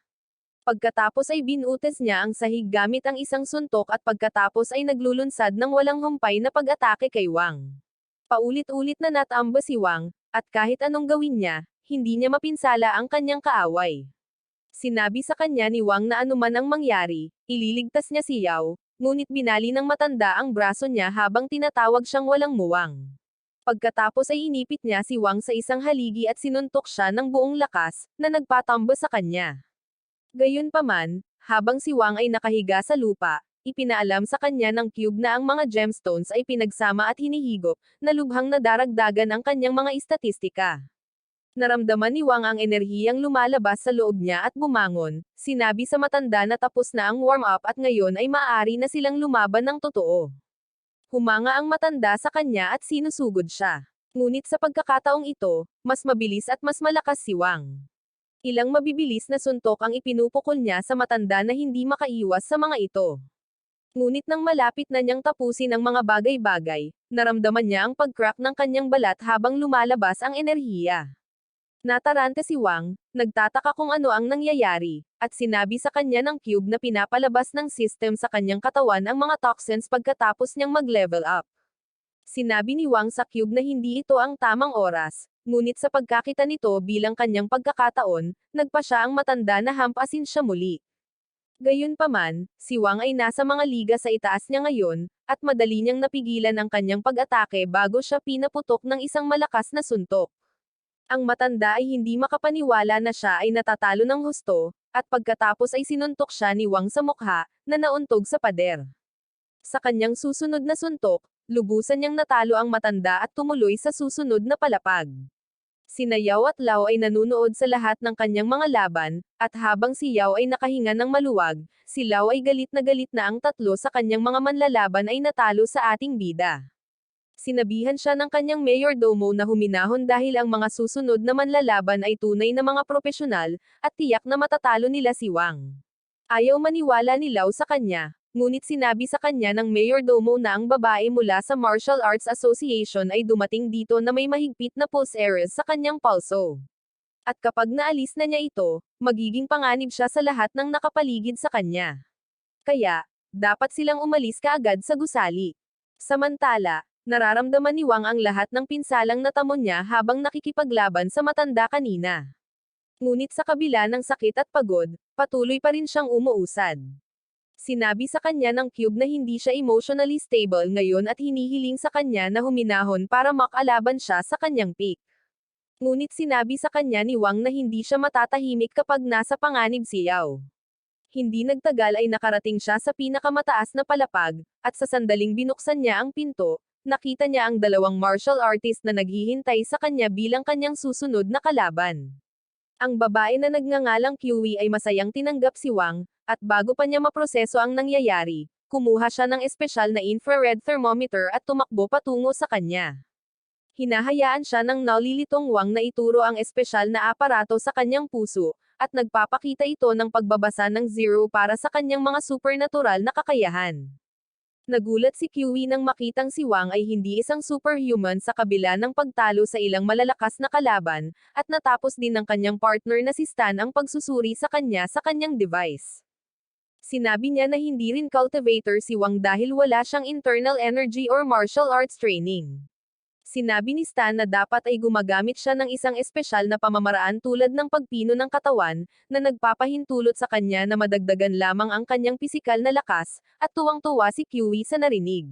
Pagkatapos ay binutas niya ang sahig gamit ang isang suntok at pagkatapos ay naglulunsad ng walang humpay na pag-atake kay Wang. Paulit-ulit na natamba si Wang, at kahit anong gawin niya, hindi niya mapinsala ang kanyang kaaway. Sinabi sa kanya ni Wang na anuman ang mangyari, ililigtas niya si Yao, ngunit binali ng matanda ang braso niya habang tinatawag siyang walang muwang. Pagkatapos ay inipit niya si Wang sa isang haligi at sinuntok siya ng buong lakas, na nagpatamba sa kanya. Gayunpaman, habang si Wang ay nakahiga sa lupa, ipinaalam sa kanya ng cube na ang mga gemstones ay pinagsama at hinihigop, na lubhang nadaragdagan ang kanyang mga istatistika. Naramdaman ni Wang ang enerhiyang lumalabas sa loob niya at bumangon, sinabi sa matanda na tapos na ang warm-up at ngayon ay maaari na silang lumaban ng totoo. Humanga ang matanda sa kanya at sinusugod siya. Ngunit sa pagkakataong ito, mas mabilis at mas malakas si Wang. Ilang mabibilis na suntok ang ipinupukol niya sa matanda na hindi makaiwas sa mga ito. Ngunit nang malapit na niyang tapusin ang mga bagay-bagay, naramdaman niya ang pag-crack ng kanyang balat habang lumalabas ang enerhiya. Natarante si Wang, nagtataka kung ano ang nangyayari, at sinabi sa kanya ng cube na pinapalabas ng system sa kanyang katawan ang mga toxins pagkatapos niyang mag-level up. Sinabi ni Wang sa cube na hindi ito ang tamang oras, ngunit sa pagkakita nito bilang kanyang pagkakataon, nagpa siya ang matanda na hampasin siya muli. Gayunpaman, si Wang ay nasa mga liga sa itaas niya ngayon, at madali niyang napigilan ang kanyang pag-atake bago siya pinaputok ng isang malakas na suntok. Ang matanda ay hindi makapaniwala na siya ay natatalo ng husto, at pagkatapos ay sinuntok siya ni Wang sa mukha, na nauntog sa pader. Sa kanyang susunod na suntok, lubusan niyang natalo ang matanda at tumuloy sa susunod na palapag. Sina Yao at Lao ay nanunood sa lahat ng kanyang mga laban, at habang si Yao ay nakahinga ng maluwag, si Lao ay galit na ang tatlo sa kanyang mga manlalaban ay natalo sa ating bida. Sinabihan siya ng kanyang mayordomo na huminahon dahil ang mga susunod na manlalaban ay tunay na mga propesyonal, at tiyak na matatalo nila si Wang. Ayaw maniwala ni Lau sa kanya, ngunit sinabi sa kanya ng mayordomo na ang babae mula sa Martial Arts Association ay dumating dito na may mahigpit na pulse errors sa kanyang pulso. At kapag naalis na niya ito, magiging panganib siya sa lahat ng nakapaligid sa kanya. Kaya, dapat silang umalis kaagad sa gusali. Samantala, nararamdaman ni Wang ang lahat ng pinsalang natamo niya habang nakikipaglaban sa matanda kanina. Ngunit sa kabila ng sakit at pagod, patuloy pa rin siyang umuusad. Sinabi sa kanya ng cube na hindi siya emotionally stable ngayon at hinihiling sa kanya na huminahon para makalaban siya sa kanyang peak. Ngunit sinabi sa kanya ni Wang na hindi siya matatahimik kapag nasa panganib si Yao. Hindi nagtagal ay nakarating siya sa pinakamataas na palapag, at sa sandaling binuksan niya ang pinto, nakita niya ang dalawang martial artist na naghihintay sa kanya bilang kanyang susunod na kalaban. Ang babae na nagngangalang Kiwi ay masayang tinanggap si Wang, at bago pa niya maproseso ang nangyayari, kumuha siya ng espesyal na infrared thermometer at tumakbo patungo sa kanya. Hinahayaan siya ng nalilitong Wang na ituro ang espesyal na aparato sa kanyang puso, at nagpapakita ito ng pagbabasa ng zero para sa kanyang mga supernatural na kakayahan. Nagulat si Kiwi nang makitang si Wang ay hindi isang superhuman sa kabila ng pagtalo sa ilang malalakas na kalaban, at natapos din ng kanyang partner na si Stan ang pagsusuri sa kanya sa kanyang device. Sinabi niya na hindi rin cultivator si Wang dahil wala siyang internal energy or martial arts training. Sinabi ni Stan na dapat ay gumagamit siya ng isang espesyal na pamamaraan tulad ng pagpino ng katawan, na nagpapahintulot sa kanya na madagdagan lamang ang kanyang pisikal na lakas, at tuwang-tuwa si Kiwi sa narinig.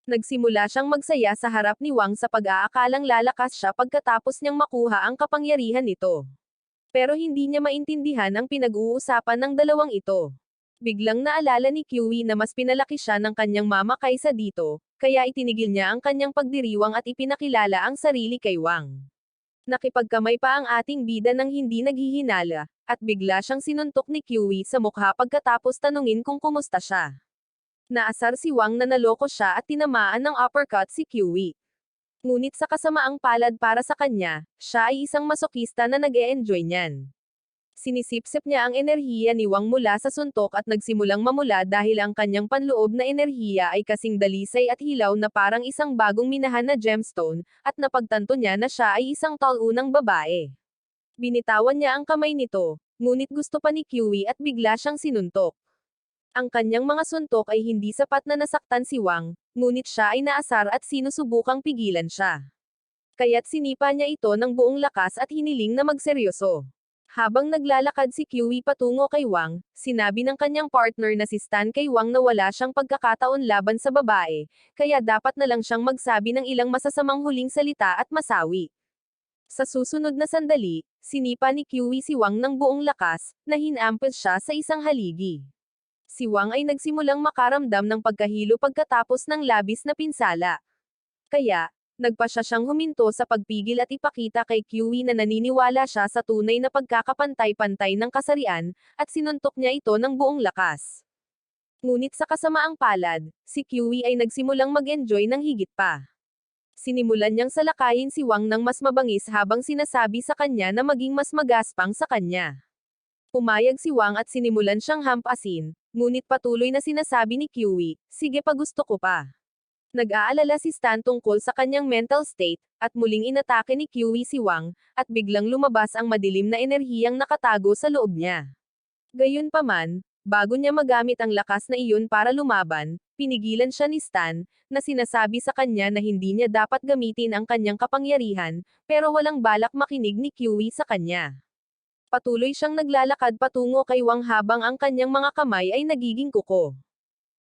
Nagsimula siyang magsaya sa harap ni Wang sa pag-aakalang lalakas siya pagkatapos niyang makuha ang kapangyarihan nito. Pero hindi niya maintindihan ang pinag-uusapan ng dalawang ito. Biglang naalala ni Kiwi na mas pinalaki siya ng kanyang mama kaysa dito, kaya itinigil niya ang kanyang pagdiriwang at ipinakilala ang sarili kay Wang. Nakipagkamay pa ang ating bida ng hindi naghihinala, at bigla siyang sinuntok ni Kiwi sa mukha pagkatapos tanungin kung kumusta siya. Naasar si Wang na naloko siya at tinamaan ng uppercut si Kiwi. Ngunit sa kasamaang palad para sa kanya, siya ay isang masokista na nag-e-enjoy niyan. Sinisipsip niya ang enerhiya ni Wang mula sa suntok at nagsimulang mamula dahil ang kanyang panloob na enerhiya ay kasing dalisay at hilaw na parang isang bagong minahan na gemstone, at napagtanto niya na siya ay isang talunang babae. Binitawan niya ang kamay nito, ngunit gusto pa ni Kiwi at bigla siyang sinuntok. Ang kanyang mga suntok ay hindi sapat na nasaktan si Wang, ngunit siya ay naasar at sinusubukang pigilan siya. Kaya't sinipa niya ito ng buong lakas at hiniling na magseryoso. Habang naglalakad si Kiwi patungo kay Wang, sinabi ng kanyang partner na si Stan kay Wang na wala siyang pagkakataon laban sa babae, kaya dapat na lang siyang magsabi ng ilang masasamang huling salita at masawi. Sa susunod na sandali, sinipa ni Kiwi si Wang ng buong lakas, na hinampes siya sa isang haligi. Si Wang ay nagsimulang makaramdam ng pagkahilo pagkatapos ng labis na pinsala. Kaya, nagpa siya siyang huminto sa pagpigil at ipakita kay Kiwi na naniniwala siya sa tunay na pagkakapantay-pantay ng kasarian, at sinuntok niya ito ng buong lakas. Ngunit sa kasamaang palad, si Kiwi ay nagsimulang mag-enjoy ng higit pa. Sinimulan niyang salakayin si Wang ng mas mabangis habang sinasabi sa kanya na maging mas magaspang sa kanya. Pumayag si Wang at sinimulan siyang hampasin, ngunit patuloy na sinasabi ni Kiwi, sige pa gusto ko pa. Nag-aalala si Stan tungkol sa kanyang mental state, at muling inatake ni Kiwi si Wang, at biglang lumabas ang madilim na enerhiyang nakatago sa loob niya. Gayunpaman, bago niya magamit ang lakas na iyon para lumaban, pinigilan siya ni Stan, na sinasabi sa kanya na hindi niya dapat gamitin ang kanyang kapangyarihan, pero walang balak makinig ni Kiwi sa kanya. Patuloy siyang naglalakad patungo kay Wang habang ang kanyang mga kamay ay nagiging kuko.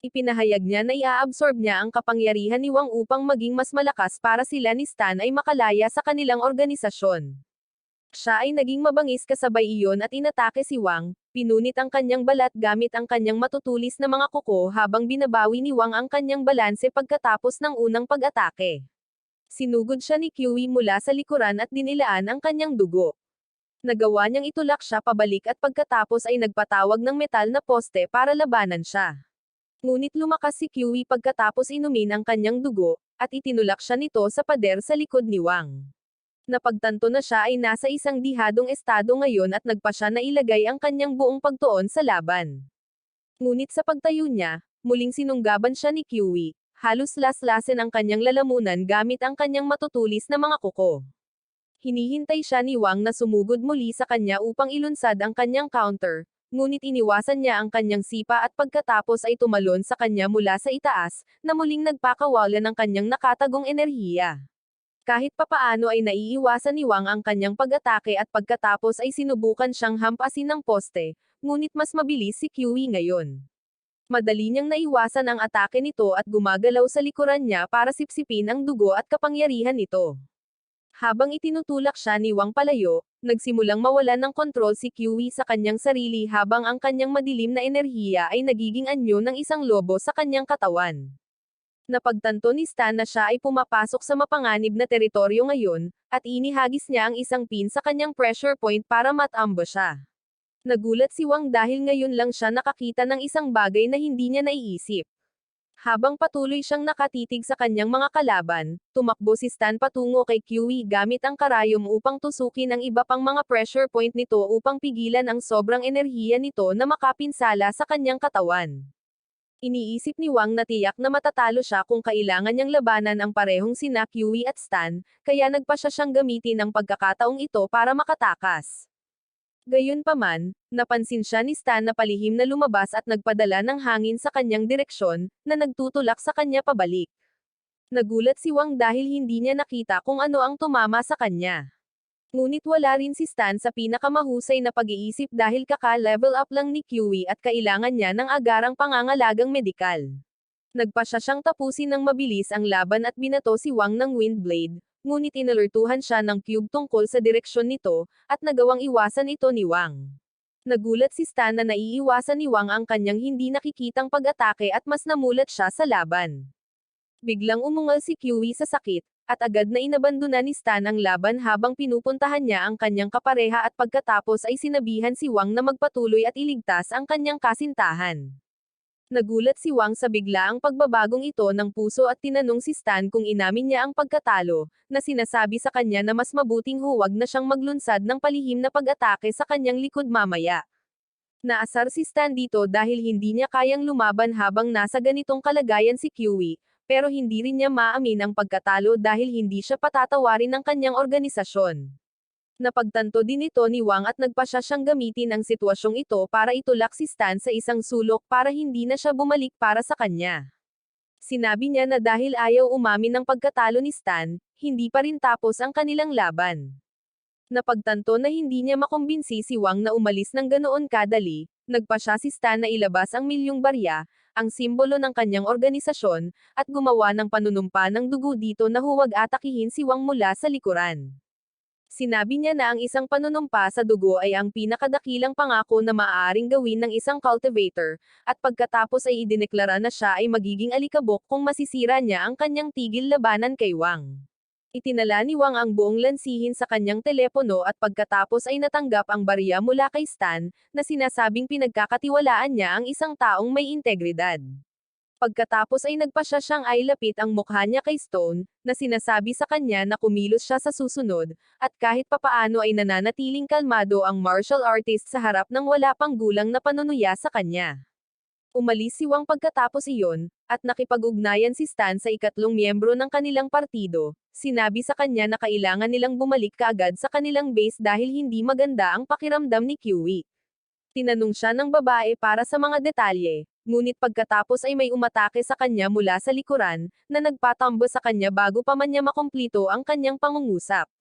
Ipinahayag niya na i-absorb niya ang kapangyarihan ni Wang upang maging mas malakas para sila ni Stan ay makalaya sa kanilang organisasyon. Siya ay naging mabangis kasabay iyon at inatake si Wang, pinunit ang kanyang balat gamit ang kanyang matutulis na mga kuko habang binabawi ni Wang ang kanyang balanse pagkatapos ng unang pag-atake. Sinugod siya ni Kiwi mula sa likuran at dinilaan ang kanyang dugo. Nagawa niyang itulak siya pabalik at pagkatapos ay nagpatawag ng metal na poste para labanan siya. Ngunit lumakas si Kiwi pagkatapos inumin ang kanyang dugo, at itinulak siya nito sa pader sa likod ni Wang. Napagtanto na siya ay nasa isang dihadong estado ngayon at nagpa siya na ilagay ang kanyang buong pagtuon sa laban. Ngunit sa pagtayo niya, muling sinunggaban siya ni Kiwi, halos laslasin ang kanyang lalamunan gamit ang kanyang matutulis na mga kuko. Hinihintay siya ni Wang na sumugod muli sa kanya upang ilunsad ang kanyang counter, ngunit iniwasan niya ang kanyang sipa at pagkatapos ay tumalon sa kanya mula sa itaas, na muling nagpakawalan ng kanyang nakatagong enerhiya. Kahit papaano ay naiiwasan ni Wang ang kanyang pag-atake at pagkatapos ay sinubukan siyang hampasin ng poste, ngunit mas mabilis si Kiwi ngayon. Madali niyang naiwasan ang atake nito at gumagalaw sa likuran niya para sipsipin ang dugo at kapangyarihan nito. Habang itinutulak siya ni Wang palayo, nagsimulang mawalan ng kontrol si Kiwi sa kanyang sarili habang ang kanyang madilim na enerhiya ay nagiging anyo ng isang lobo sa kanyang katawan. Napagtanto ni Stan na siya ay pumapasok sa mapanganib na teritoryo ngayon, at inihagis niya ang isang pin sa kanyang pressure point para matambo siya. Nagulat si Wang dahil ngayon lang siya nakakita ng isang bagay na hindi niya naiisip. Habang patuloy siyang nakatitig sa kanyang mga kalaban, tumakbo si Stan patungo kay Kiwi gamit ang karayom upang tusukin ang iba pang mga pressure point nito upang pigilan ang sobrang enerhiya nito na makapinsala sa kanyang katawan. Iniisip ni Wang na tiyak na matatalo siya kung kailangan niyang labanan ang parehong sina Kiwi at Stan, kaya nagpa siya siyang gamitin ang pagkakataong ito para makatakas. Gayunpaman, napansin siya ni Stan na palihim na lumabas at nagpadala ng hangin sa kanyang direksyon, na nagtutulak sa kanya pabalik. Nagulat si Wang dahil hindi niya nakita kung ano ang tumama sa kanya. Ngunit wala rin si Stan sa pinakamahusay na pag-iisip dahil kaka-level up lang ni Kiwi at kailangan niya ng agarang pangangalagang medikal. Nagpa siya siyang tapusin ng mabilis ang laban at binato si Wang ng Windblade, ngunit inalertuhan siya ng cube tungkol sa direksyon nito, at nagawang iwasan ito ni Wang. Nagulat si Stan na naiiwasan ni Wang ang kanyang hindi nakikitang pag-atake at mas namulat siya sa laban. Biglang umungal si Kiwi sa sakit, at agad na inabandona ni Stan ang laban habang pinupuntahan niya ang kanyang kapareha at pagkatapos ay sinabihan si Wang na magpatuloy at iligtas ang kanyang kasintahan. Nagulat si Wang sa biglaang pagbabagong ito ng puso at tinanong si Stan kung inamin niya ang pagkatalo, na sinasabi sa kanya na mas mabuting huwag na siyang maglunsad ng palihim na pag-atake sa kanyang likod mamaya. Naasar si Stan dito dahil hindi niya kayang lumaban habang nasa ganitong kalagayan si Kiwi, pero hindi rin niya maamin ang pagkatalo dahil hindi siya patatawarin ng kanyang organisasyon. Napagtanto din ito ni Wang at nagpa siya siyang gamitin ang sitwasyong ito para itulak si Stan sa isang sulok para hindi na siya bumalik para sa kanya. Sinabi niya na dahil ayaw umamin ng pagkatalo ni Stan, hindi pa rin tapos ang kanilang laban. Napagtanto na hindi niya makumbinsi si Wang na umalis ng ganoon kadali, nagpa siya si Stan na ilabas ang milyong barya, ang simbolo ng kanyang organisasyon, at gumawa ng panunumpa ng dugo dito na huwag atakihin si Wang mula sa likuran. Sinabi niya na ang isang panunumpa sa dugo ay ang pinakadakilang pangako na maaaring gawin ng isang cultivator, at pagkatapos ay idineklara na siya ay magiging alikabok kung masisira niya ang kanyang tigil labanan kay Wang. Itinala ni Wang ang buong lansihin sa kanyang telepono at pagkatapos ay natanggap ang barya mula kay Stan, na sinasabing pinagkakatiwalaan niya ang isang taong may integridad. Pagkatapos ay nagpa siya siyang ilapit ang mukha niya kay Stone, na sinasabi sa kanya na kumilos siya sa susunod, at kahit papaano ay nananatiling kalmado ang martial artist sa harap ng wala pang gulang na panunuya sa kanya. Umalis si Wang pagkatapos iyon, at nakipag-ugnayan si Stan sa ikatlong miyembro ng kanilang partido. Sinabi sa kanya na kailangan nilang bumalik kaagad sa kanilang base dahil hindi maganda ang pakiramdam ni Kiwi. Tinanong siya ng babae para sa mga detalye, ngunit pagkatapos ay may umatake sa kanya mula sa likuran, na nagpatambo sa kanya bago pa man niya makumplito ang kanyang pangungusap.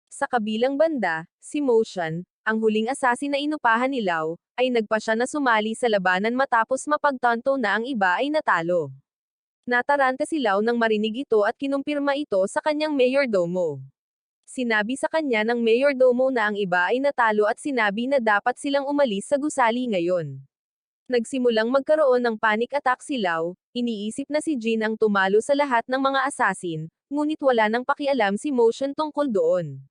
Sa kabilang banda, si Motion, ang huling assassin na inupahan ni Lau, ay nagpa siya na sumali sa labanan matapos mapagtanto na ang iba ay natalo. Nataranta si Lau nang marinig ito at kinumpirma ito sa kanyang mayordomo. Sinabi sa kanya ng mayordomo na ang iba ay natalo at sinabi na dapat silang umalis sa gusali ngayon. Nagsimulang magkaroon ng panic attack si Lau, iniisip na si Jin ang tumalo sa lahat ng mga assassin, ngunit wala nang pakialam si Motion tungkol doon.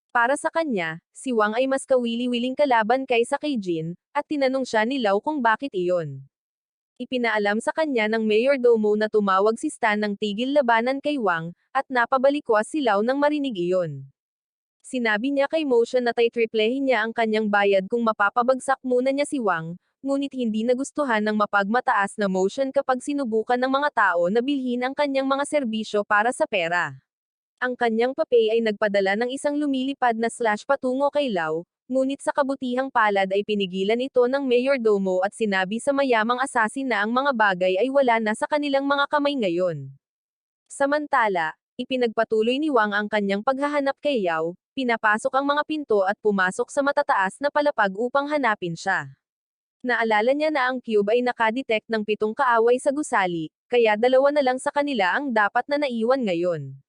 Para sa kanya, si Wang ay mas kawili-wiling kalaban kaysa kay Jin, at tinanong siya ni Lau kung bakit iyon. Ipinaalam sa kanya ng mayordomo na tumawag si Stan ng tigil labanan kay Wang, at napabalikwas si Lau nang marinig iyon. Sinabi niya kay Motion na triplehin niya ang kanyang bayad kung mapapabagsak muna niya si Wang, ngunit hindi nagustuhan ng mapagmataas na Motion kapag sinubukan ng mga tao na bilhin ang kanyang mga serbisyo para sa pera. Ang kanyang papay ay nagpadala ng isang lumilipad na slash patungo kay Lau, ngunit sa kabutihang palad ay pinigilan ito ng mayordomo at sinabi sa mayamang assassin na ang mga bagay ay wala na sa kanilang mga kamay ngayon. Samantala, ipinagpatuloy ni Wang ang kanyang paghahanap kay Yao, pinapasok ang mga pinto at pumasok sa matataas na palapag upang hanapin siya. Naalala niya na ang cube ay nakadetect ng 7 kaaway sa gusali, kaya 2 na lang sa kanila ang dapat na naiwan ngayon.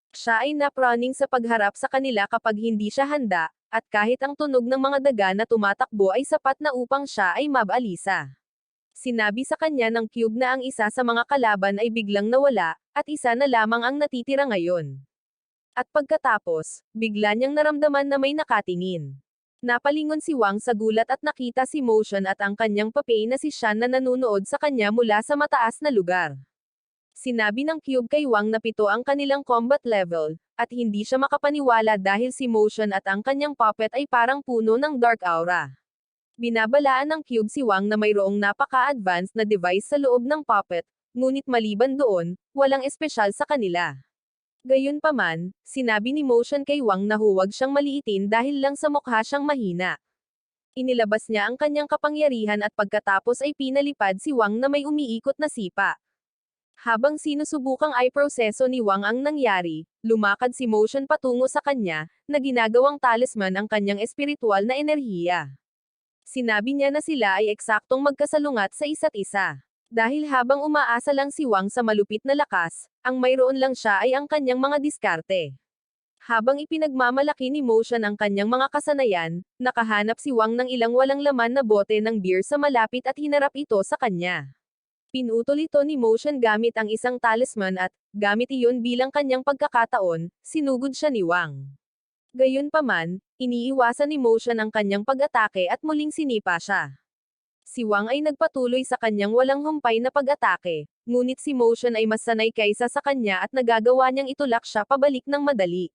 Siya ay napraning sa pagharap sa kanila kapag hindi siya handa, at kahit ang tunog ng mga daga na tumatakbo ay sapat na upang siya ay mabalisa. Sinabi sa kanya ng cube na ang isa sa mga kalaban ay biglang nawala, at isa na lamang ang natitira ngayon. At pagkatapos, bigla niyang naramdaman na may nakatingin. Napalingon si Wang sa gulat at nakita si Motion at ang kanyang papay na si Shan na nanunood sa kanya mula sa mataas na lugar. Sinabi ng cube kay Wang na 7 ang kanilang combat level, at hindi siya makapaniwala dahil si Motion at ang kanyang puppet ay parang puno ng dark aura. Binabalaan ng cube si Wang na mayroong napaka-advanced na device sa loob ng puppet, ngunit maliban doon, walang espesyal sa kanila. Gayunpaman, sinabi ni Motion kay Wang na huwag siyang maliitin dahil lang sa mukha siyang mahina. Inilabas niya ang kanyang kapangyarihan at pagkatapos ay pinalipad si Wang na may umiikot na sipa. Habang sinusubukang i-proseso ni Wang ang nangyari, lumakad si Motion patungo sa kanya, na ginagawang talisman ang kanyang espiritual na enerhiya. Sinabi niya na sila ay eksaktong magkasalungat sa isa't isa. Dahil habang umaasa lang si Wang sa malupit na lakas, ang mayroon lang siya ay ang kanyang mga diskarte. Habang ipinagmamalaki ni Motion ang kanyang mga kasanayan, nakahanap si Wang ng ilang walang laman na bote ng beer sa malapit at hinarap ito sa kanya. Pinutol ito ni Motion gamit ang isang talisman at, gamit iyon bilang kanyang pagkakataon, sinugod siya ni Wang. Gayunpaman, iniiwasan ni Motion ang kanyang pag-atake at muling sinipa siya. Si Wang ay nagpatuloy sa kanyang walang humpay na pag-atake, ngunit si Motion ay mas sanay kaysa sa kanya at nagagawa niyang itulak siya pabalik ng madali.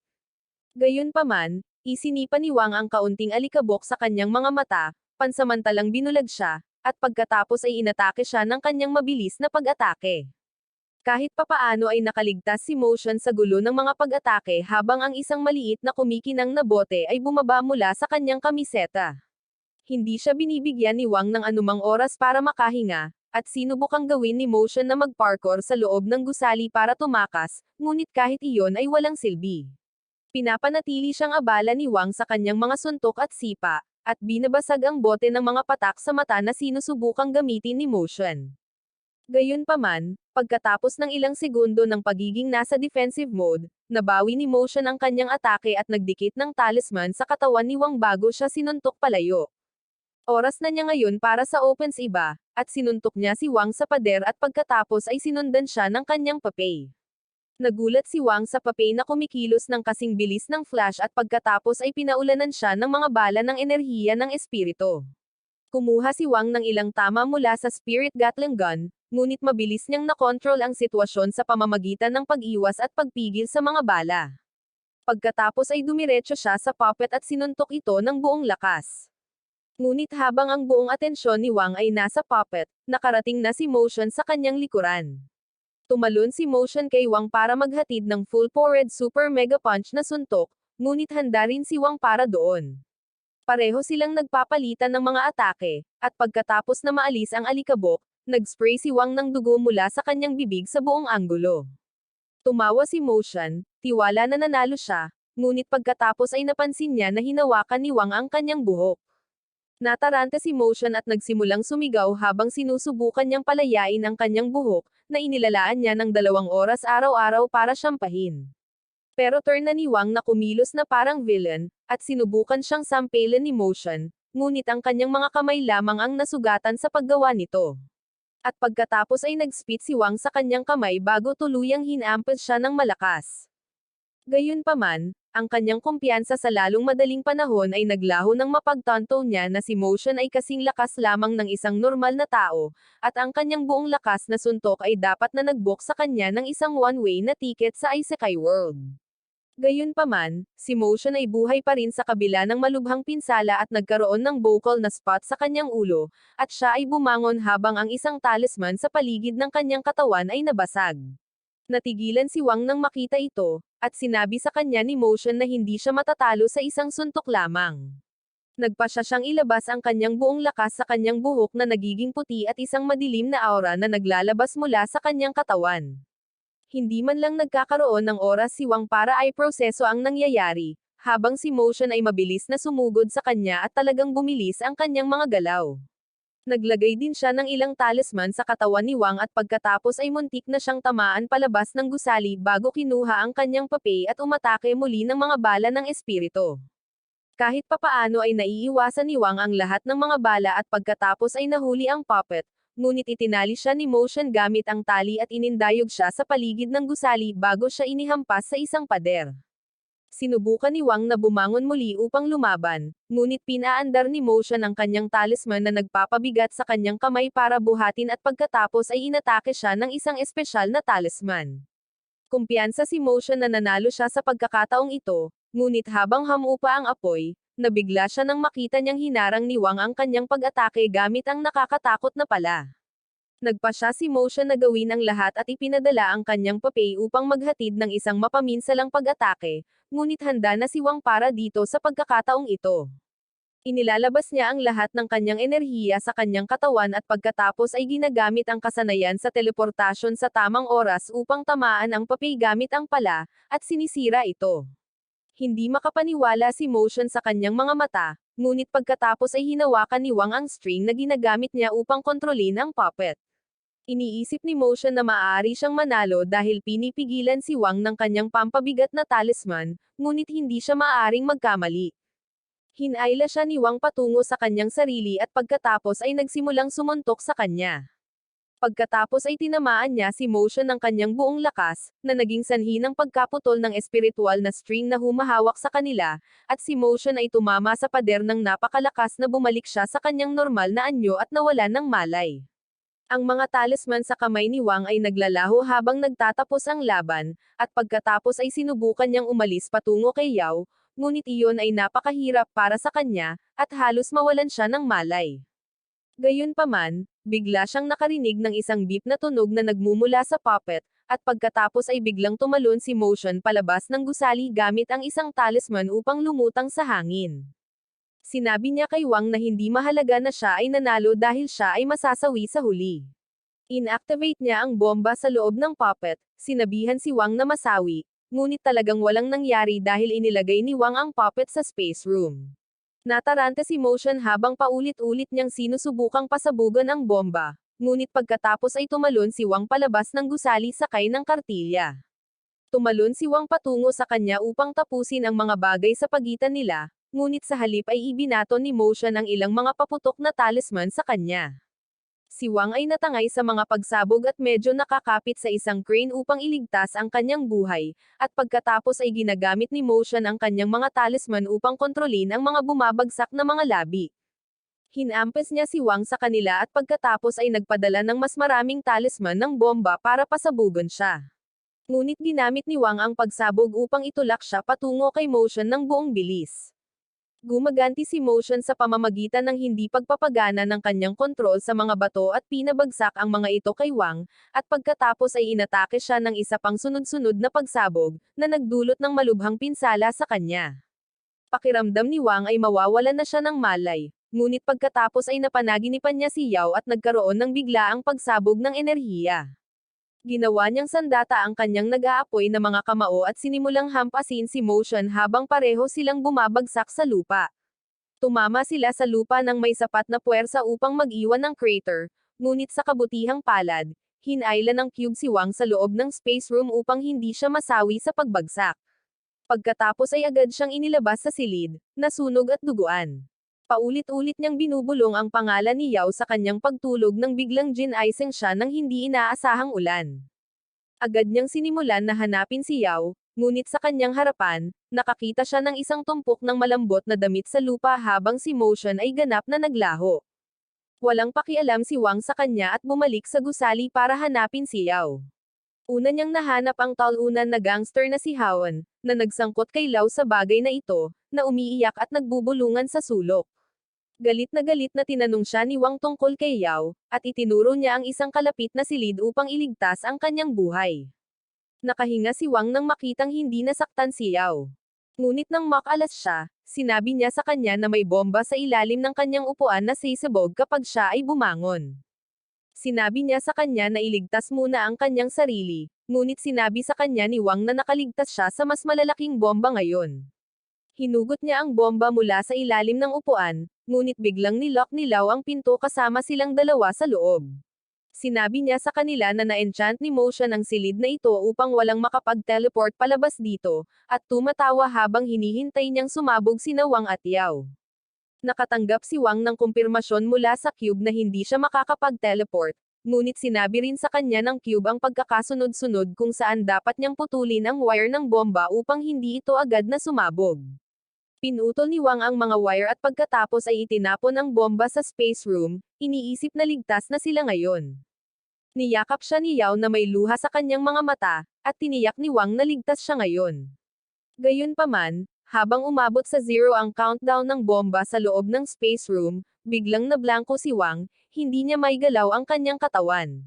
Gayunpaman, isinipa ni Wang ang kaunting alikabok sa kanyang mga mata, pansamantalang binulag siya, at pagkatapos ay inatake siya ng kanyang mabilis na pag-atake. Kahit papaano ay nakaligtas si Motion sa gulo ng mga pag-atake habang ang isang maliit na kumikinang na bote ay bumaba mula sa kanyang kamiseta. Hindi siya binibigyan ni Wang ng anumang oras para makahinga, at sinubukang gawin ni Motion na mag-parkour sa loob ng gusali para tumakas, ngunit kahit iyon ay walang silbi. Pinapanatili siyang abala ni Wang sa kanyang mga suntok at sipa, at binabasag ang bote ng mga patak sa mata na sinusubukang gamitin ni Motion. Gayunpaman, pagkatapos ng ilang segundo ng pagiging nasa defensive mode, nabawi ni Motion ang kanyang atake at nagdikit ng talisman sa katawan ni Wang bago siya sinuntok palayo. Oras na niya ngayon para sa opens iba, at sinuntok niya si Wang sa pader at pagkatapos ay sinundan siya ng kanyang papay. Nagulat si Wang sa papay na kumikilos ng kasing bilis ng flash at pagkatapos ay pinaulanan siya ng mga bala ng enerhiya ng espiritu. Kumuha si Wang ng ilang tama mula sa Spirit Gatling Gun, ngunit mabilis niyang nakontrol ang sitwasyon sa pamamagitan ng pag-iwas at pagpigil sa mga bala. Pagkatapos ay dumiretso siya sa puppet at sinuntok ito ng buong lakas. Ngunit habang ang buong atensyon ni Wang ay nasa puppet, nakarating na si Motion sa kanyang likuran. Tumalon si Motion kay Wang para maghatid ng full-powered super mega punch na suntok, ngunit handa rin si Wang para doon. Pareho silang nagpapalitan ng mga atake, at pagkatapos na maalis ang alikabok, nag-spray si Wang ng dugo mula sa kanyang bibig sa buong anggulo. Tumawa si Motion, tiwala na nanalo siya, ngunit pagkatapos ay napansin niya na hinawakan ni Wang ang kanyang buhok. Nataranta si Motion at nagsimulang sumigaw habang sinusubukan niyang palayain ang kanyang buhok, na inilalaan niya ng 2 oras araw-araw para syampahin. Pero turn na ni Wang na kumilos na parang villain, at sinubukan siyang sampalin ni Motion, ngunit ang kanyang mga kamay lamang ang nasugatan sa paggawa nito. At pagkatapos ay nag-spit si Wang sa kanyang kamay bago tuluyang hinampas siya ng malakas. Gayunpaman, ang kanyang kumpiyansa sa lalong madaling panahon ay naglaho nang mapagtanto niya na si Motion ay kasing lakas lamang ng isang normal na tao, at ang kanyang buong lakas na suntok ay dapat na nag-book sa kanya ng isang one-way na ticket sa Isekai World. Gayunpaman, si Motion ay buhay pa rin sa kabila ng malubhang pinsala at nagkaroon ng vocal na spot sa kanyang ulo, at siya ay bumangon habang ang isang talisman sa paligid ng kanyang katawan ay nabasag. Natigilan si Wang nang makita ito, at sinabi sa kanya ni Motion na hindi siya matatalo sa isang suntok lamang. Nagpasya siyang ilabas ang kanyang buong lakas sa kanyang buhok na nagiging puti at isang madilim na aura na naglalabas mula sa kanyang katawan. Hindi man lang nagkakaroon ng oras si Wang para ay proseso ang nangyayari, habang si Motion ay mabilis na sumugod sa kanya at talagang bumilis ang kanyang mga galaw. Naglagay din siya ng ilang talisman sa katawan ni Wang at pagkatapos ay muntik na siyang tamaan palabas ng gusali bago kinuha ang kanyang papel at umatake muli ng mga bala ng espiritu. Kahit papaano ay naiiwasan ni Wang ang lahat ng mga bala at pagkatapos ay nahuli ang puppet, ngunit itinali siya ni Motion gamit ang tali at inindayog siya sa paligid ng gusali bago siya inihampas sa isang pader. Sinubukan ni Wang na bumangon muli upang lumaban, ngunit pinaandar ni Motion ang kanyang talisman na nagpapabigat sa kanyang kamay para buhatin at pagkatapos ay inatake siya ng isang espesyal na talisman. Kumpiyansa si Motion na nanalo siya sa pagkakataong ito, ngunit habang hamupa ang apoy, nabigla siya nang makita niyang hinarang ni Wang ang kanyang pag-atake gamit ang nakakatakot na pala. Nagpasya si Motion na gawin ang lahat at ipinadala ang kanyang papel upang maghatid ng isang mapaminsalang pag-atake, ngunit handa na si Wang para dito sa pagkakataong ito. Inilalabas niya ang lahat ng kanyang enerhiya sa kanyang katawan at pagkatapos ay ginagamit ang kasanayan sa teleportasyon sa tamang oras upang tamaan ang papel gamit ang pala, at sinisira ito. Hindi makapaniwala si Motion sa kanyang mga mata, ngunit pagkatapos ay hinawakan ni Wang ang string na ginagamit niya upang kontrolin ang puppet. Iniisip ni Motion na maaari siyang manalo dahil pinipigilan si Wang ng kanyang pampabigat na talisman, ngunit hindi siya maaaring magkamali. Hinayla siya ni Wang patungo sa kanyang sarili at pagkatapos ay nagsimulang sumuntok sa kanya. Pagkatapos ay tinamaan niya si Motion ng kanyang buong lakas, na naging sanhi ng pagkaputol ng espiritual na string na humahawak sa kanila, at si Motion ay tumama sa pader ng napakalakas na bumalik siya sa kanyang normal na anyo at nawalan ng malay. Ang mga talisman sa kamay ni Wang ay naglalaho habang nagtatapos ang laban, at pagkatapos ay sinubukan niyang umalis patungo kay Yao, ngunit iyon ay napakahirap para sa kanya, at halos mawalan siya ng malay. Gayunpaman, bigla siyang nakarinig ng isang beep na tunog na nagmumula sa puppet, at pagkatapos ay biglang tumalon si Motion palabas ng gusali gamit ang isang talisman upang lumutang sa hangin. Sinabi niya kay Wang na hindi mahalaga na siya ay nanalo dahil siya ay masasawi sa huli. Inactivate niya ang bomba sa loob ng puppet, sinabihan si Wang na masawi, ngunit talagang walang nangyari dahil inilagay ni Wang ang puppet sa space room. Nataranta si Motion habang paulit-ulit niyang sinusubukang pasabugan ang bomba, ngunit pagkatapos ay tumalon si Wang palabas ng gusali sakay ng kartilya. Tumalon si Wang patungo sa kanya upang tapusin ang mga bagay sa pagitan nila, ngunit sa halip ay ibinato ni Motion ang ilang mga paputok na talisman sa kanya. Si Wang ay natangay sa mga pagsabog at medyo nakakapit sa isang crane upang iligtas ang kanyang buhay, at pagkatapos ay ginagamit ni Motion ang kanyang mga talisman upang kontrolin ang mga bumabagsak na mga labi. Hinampas niya si Wang sa kanila at pagkatapos ay nagpadala ng mas maraming talisman ng bomba para pasabugan siya. Ngunit ginamit ni Wang ang pagsabog upang itulak siya patungo kay Motion ng buong bilis. Gumaganti si Motion sa pamamagitan ng hindi pagpapagana ng kanyang kontrol sa mga bato at pinabagsak ang mga ito kay Wang, at pagkatapos ay inatake siya ng isa pang sunod-sunod na pagsabog, na nagdulot ng malubhang pinsala sa kanya. Pakiramdam ni Wang ay mawawalan na siya ng malay, ngunit pagkatapos ay napanaginipan niya si Yao at nagkaroon ng biglaang pagsabog ng enerhiya. Ginawa niyang sandata ang kanyang nag-aapoy na mga kamao at sinimulang hampasin si Motion habang pareho silang bumabagsak sa lupa. Tumama sila sa lupa ng may sapat na puwersa upang mag-iwan ng crater, ngunit sa kabutihang palad, hinayla ng cube si Wang sa loob ng space room upang hindi siya masawi sa pagbagsak. Pagkatapos ay agad siyang inilabas sa silid, nasunog at duguan. Paulit-ulit niyang binubulong ang pangalan ni Yao sa kanyang pagtulog nang biglang ginaising siya ng hindi inaasahang ulan. Agad niyang sinimulan na hanapin si Yao, ngunit sa kanyang harapan, nakakita siya ng isang tumpok ng malambot na damit sa lupa habang si Motion ay ganap na naglaho. Walang pakialam si Wang sa kanya at bumalik sa gusali para hanapin si Yao. Una niyang nahanap ang talunan na gangster na si Haon, na nagsangkot kay Lau sa bagay na ito, na umiiyak at nagbubulungan sa sulok. Galit na tinanong siya ni Wang tungkol kay Yao, at itinuro niya ang isang kalapit na silid upang iligtas ang kanyang buhay. Nakahinga si Wang nang makitang hindi nasaktan si Yao. Ngunit nang makalas siya, sinabi niya sa kanya na may bomba sa ilalim ng kanyang upuan na sisabog kapag siya ay bumangon. Sinabi niya sa kanya na iligtas muna ang kanyang sarili, ngunit sinabi sa kanya ni Wang na nakaligtas siya sa mas malalaking bomba ngayon. Hinugot niya ang bomba mula sa ilalim ng upuan, ngunit biglang nilock ni Lau ang pinto kasama silang dalawa sa loob. Sinabi niya sa kanila na na-enchant ni Motion ang silid na ito upang walang makapag-teleport palabas dito, at tumatawa habang hinihintay niyang sumabog sina Wang at Yao. Nakatanggap si Wang ng kumpirmasyon mula sa cube na hindi siya makakapag-teleport, ngunit sinabi rin sa kanya ng cube ang pagkakasunod-sunod kung saan dapat niyang putulin ang wire ng bomba upang hindi ito agad na sumabog. Pinutol ni Wang ang mga wire at pagkatapos ay itinapon ang bomba sa space room, iniisip na ligtas na sila ngayon. Niyakap siya ni Yao na may luha sa kanyang mga mata, at tiniyak ni Wang na ligtas siya ngayon. Gayunpaman, habang umabot sa 0 ang countdown ng bomba sa loob ng space room, biglang nablangko si Wang, hindi niya maigalaw ang kanyang katawan.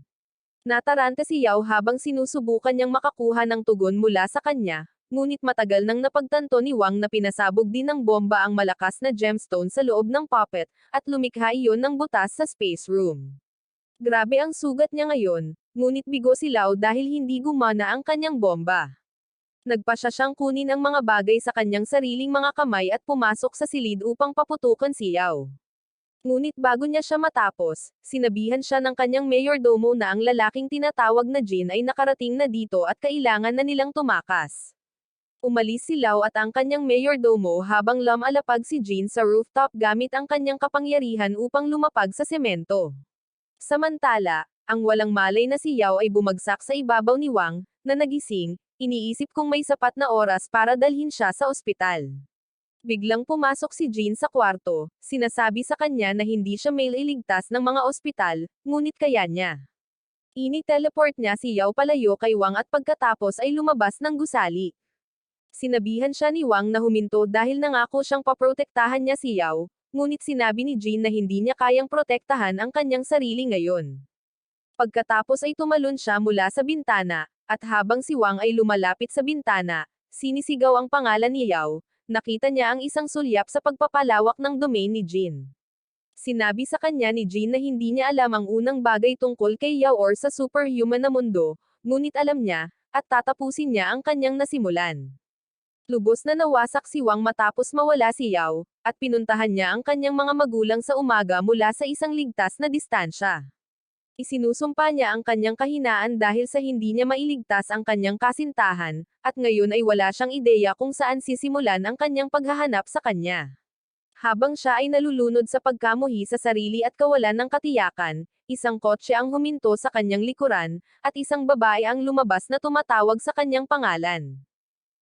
Nataranta si Yao habang sinusubukan niyang makakuha ng tugon mula sa kanya, ngunit matagal nang napagtanto ni Wang na pinasabog din ng bomba ang malakas na gemstone sa loob ng puppet, at lumikha iyon ng butas sa space room. Grabe ang sugat niya ngayon, ngunit bigo si Lau dahil hindi gumana ang kanyang bomba. Nagpasya siyang kunin ang mga bagay sa kanyang sariling mga kamay at pumasok sa silid upang paputukan si Yao. Ngunit bago niya siya matapos, sinabihan siya ng kanyang mayordomo na ang lalaking tinatawag na Jin ay nakarating na dito at kailangan na nilang tumakas. Umalis si Lau at ang kanyang mayordomo habang lumalapag si Jin sa rooftop gamit ang kanyang kapangyarihan upang lumapag sa semento. Samantala, ang walang malay na si Yao ay bumagsak sa ibabaw ni Wang, na nagising, iniisip kung may sapat na oras para dalhin siya sa ospital. Biglang pumasok si Jin sa kwarto, sinasabi sa kanya na hindi siya maililigtas ng mga ospital, ngunit kaya niya. Ini-teleport niya si Yao palayo kay Wang at pagkatapos ay lumabas ng gusali. Sinabihan siya ni Wang na huminto dahil nangako siyang paprotektahan niya si Yao, ngunit sinabi ni Jin na hindi niya kayang protektahan ang kanyang sarili ngayon. Pagkatapos ay tumalon siya mula sa bintana, at habang si Wang ay lumalapit sa bintana, sinisigaw ang pangalan ni Yao, nakita niya ang isang sulyap sa pagpapalawak ng domain ni Jin. Sinabi sa kanya ni Jin na hindi niya alam ang unang bagay tungkol kay Yao or sa superhuman na mundo, ngunit alam niya, at tatapusin niya ang kanyang nasimulan. Lubos na nawasak si Wang matapos mawala si Yao, at pinuntahan niya ang kanyang mga magulang sa umaga mula sa isang ligtas na distansya. Isinusumpa niya ang kanyang kahinaan dahil sa hindi niya mailigtas ang kanyang kasintahan, at ngayon ay wala siyang ideya kung saan sisimulan ang kanyang paghahanap sa kanya. Habang siya ay nalulunod sa pagkamuhi sa sarili at kawalan ng katiyakan, isang kotse ang huminto sa kanyang likuran, at isang babae ang lumabas na tumatawag sa kanyang pangalan.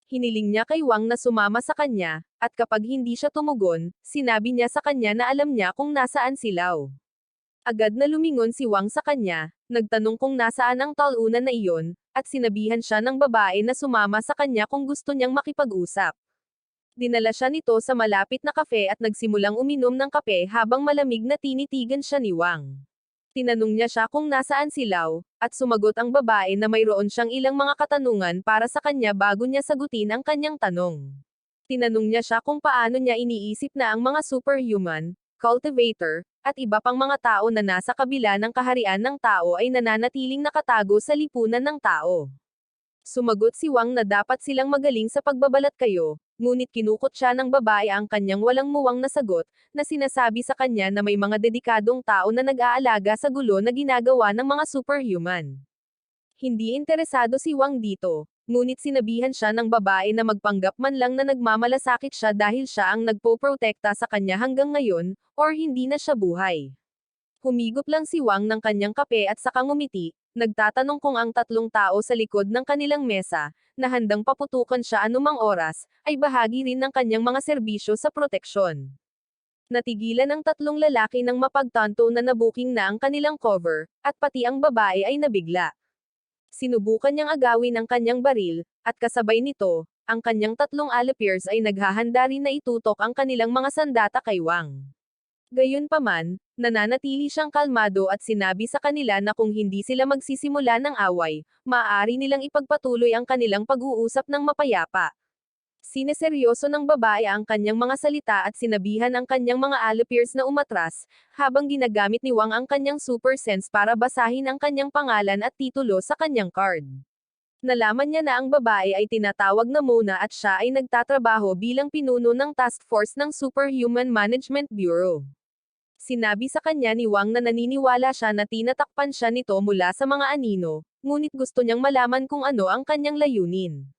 Hiniling niya kay Wang na sumama sa kanya, at kapag hindi siya tumugon, sinabi niya sa kanya na alam niya kung nasaan si Lau. Agad na lumingon si Wang sa kanya, nagtanong kung nasaan ang talunan na iyon, at sinabihan siya ng babae na sumama sa kanya kung gusto niyang makipag-usap. Dinala siya nito sa malapit na kafe at nagsimulang uminom ng kape habang malamig na tinitigan siya ni Wang. Tinanong niya siya kung nasaan si Lau, at sumagot ang babae na mayroon siyang ilang mga katanungan para sa kanya bago niya sagutin ang kanyang tanong. Tinanong niya siya kung paano niya iniisip na ang mga superhuman, cultivator, at iba pang mga tao na nasa kabila ng kaharian ng tao ay nananatiling nakatago sa lipunan ng tao. Sumagot si Wang na dapat silang magaling sa pagbabalat kayo, ngunit kinukot siya ng babae ang kanyang walang muwang na sagot, na sinasabi sa kanya na may mga dedikadong tao na nag-aalaga sa gulo na ginagawa ng mga superhuman. Hindi interesado si Wang dito, ngunit sinabihan siya ng babae na magpanggap man lang na nagmamalasakit siya dahil siya ang nagpoprotekta sa kanya hanggang ngayon, or hindi na siya buhay. Humigop lang si Wang ng kanyang kape at saka ngumiti, nagtatanong kung ang tatlong tao sa likod ng kanilang mesa, na handang paputukan siya anumang oras, ay bahagi rin ng kanyang mga serbisyo sa proteksyon. Natigilan ang tatlong lalaki nang mapagtanto na nabuking na ang kanilang cover, at pati ang babae ay nabigla. Sinubukan niyang agawin ang kanyang baril, at kasabay nito, ang kanyang tatlong alepiers ay naghahanda rin na itutok ang kanilang mga sandata kay Wang. Gayunpaman, nananatili siyang kalmado at sinabi sa kanila na kung hindi sila magsisimula ng away, maaari nilang ipagpatuloy ang kanilang pag-uusap ng mapayapa. Sineseryoso ng babae ang kanyang mga salita at sinabihan ang kanyang mga alepiers na umatras, habang ginagamit ni Wang ang kanyang super sense para basahin ang kanyang pangalan at titulo sa kanyang card. Nalaman niya na ang babae ay tinatawag na Mona at siya ay nagtatrabaho bilang pinuno ng task force ng Superhuman Management Bureau. Sinabi sa kanya ni Wang na naniniwala siya na tinatakpan siya nito mula sa mga anino, ngunit gusto niyang malaman kung ano ang kanyang layunin.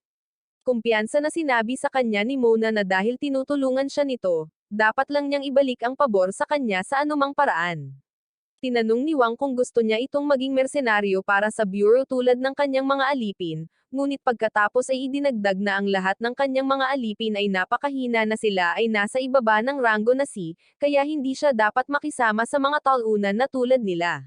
Kumpiyansa na sinabi sa kanya ni Mona na dahil tinutulungan siya nito, dapat lang niyang ibalik ang pabor sa kanya sa anumang paraan. Tinanong ni Wang kung gusto niya itong maging mersenaryo para sa bureau tulad ng kanyang mga alipin, ngunit pagkatapos ay idinagdag na ang lahat ng kanyang mga alipin ay napakahina na sila ay nasa ibaba ng ranggo na C, kaya hindi siya dapat makisama sa mga talunan na tulad nila.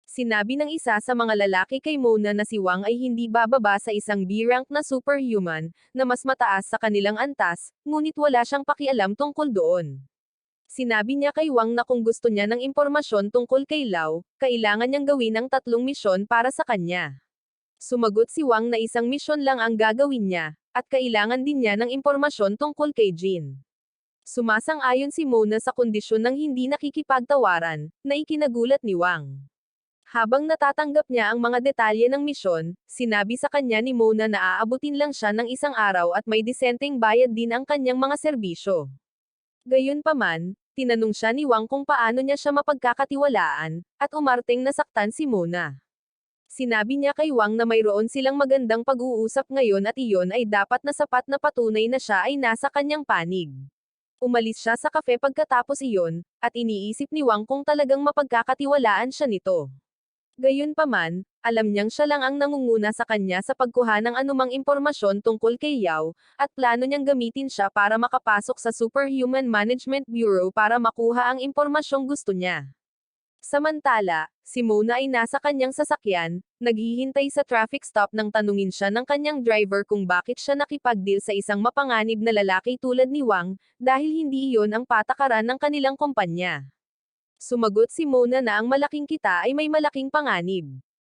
Sinabi ng isa sa mga lalaki kay Mona na si Wang ay hindi bababa sa isang B-rank na superhuman, na mas mataas sa kanilang antas, ngunit wala siyang pakialam tungkol doon. Sinabi niya kay Wang na kung gusto niya ng impormasyon tungkol kay Lau, kailangan niyang gawin ang 3 misyon para sa kanya. Sumagot si Wang na isang misyon lang ang gagawin niya, at kailangan din niya ng impormasyon tungkol kay Jin. Sumasang-ayon si Mona sa kondisyon ng hindi nakikipagtawaran, na ikinagulat ni Wang. Habang natatanggap niya ang mga detalye ng misyon, sinabi sa kanya ni Mona na aabutin lang siya ng isang araw at may disenteng bayad din ang kanyang mga serbisyo. Gayunpaman, tinanong siya ni Wang kung paano niya siya mapagkakatiwalaan, at umarteng nasaktan si Mona. Sinabi niya kay Wang na mayroon silang magandang pag-uusap ngayon at iyon ay dapat na sapat na patunay na siya ay nasa kanyang panig. Umalis siya sa kafe pagkatapos iyon, at iniisip ni Wang kung talagang mapagkakatiwalaan siya nito. Gayunpaman, alam niyang siya lang ang nangunguna sa kanya sa pagkuha ng anumang impormasyon tungkol kay Yao, at plano niyang gamitin siya para makapasok sa Superhuman Management Bureau para makuha ang impormasyong gusto niya. Samantala, si Mona ay nasa kanyang sasakyan, naghihintay sa traffic stop nang tanungin siya ng kanyang driver kung bakit siya nakipag-deal sa isang mapanganib na lalaki tulad ni Wang, dahil hindi iyon ang patakaran ng kanilang kumpanya. Sumagot si Mona na ang malaking kita ay may malaking panganib.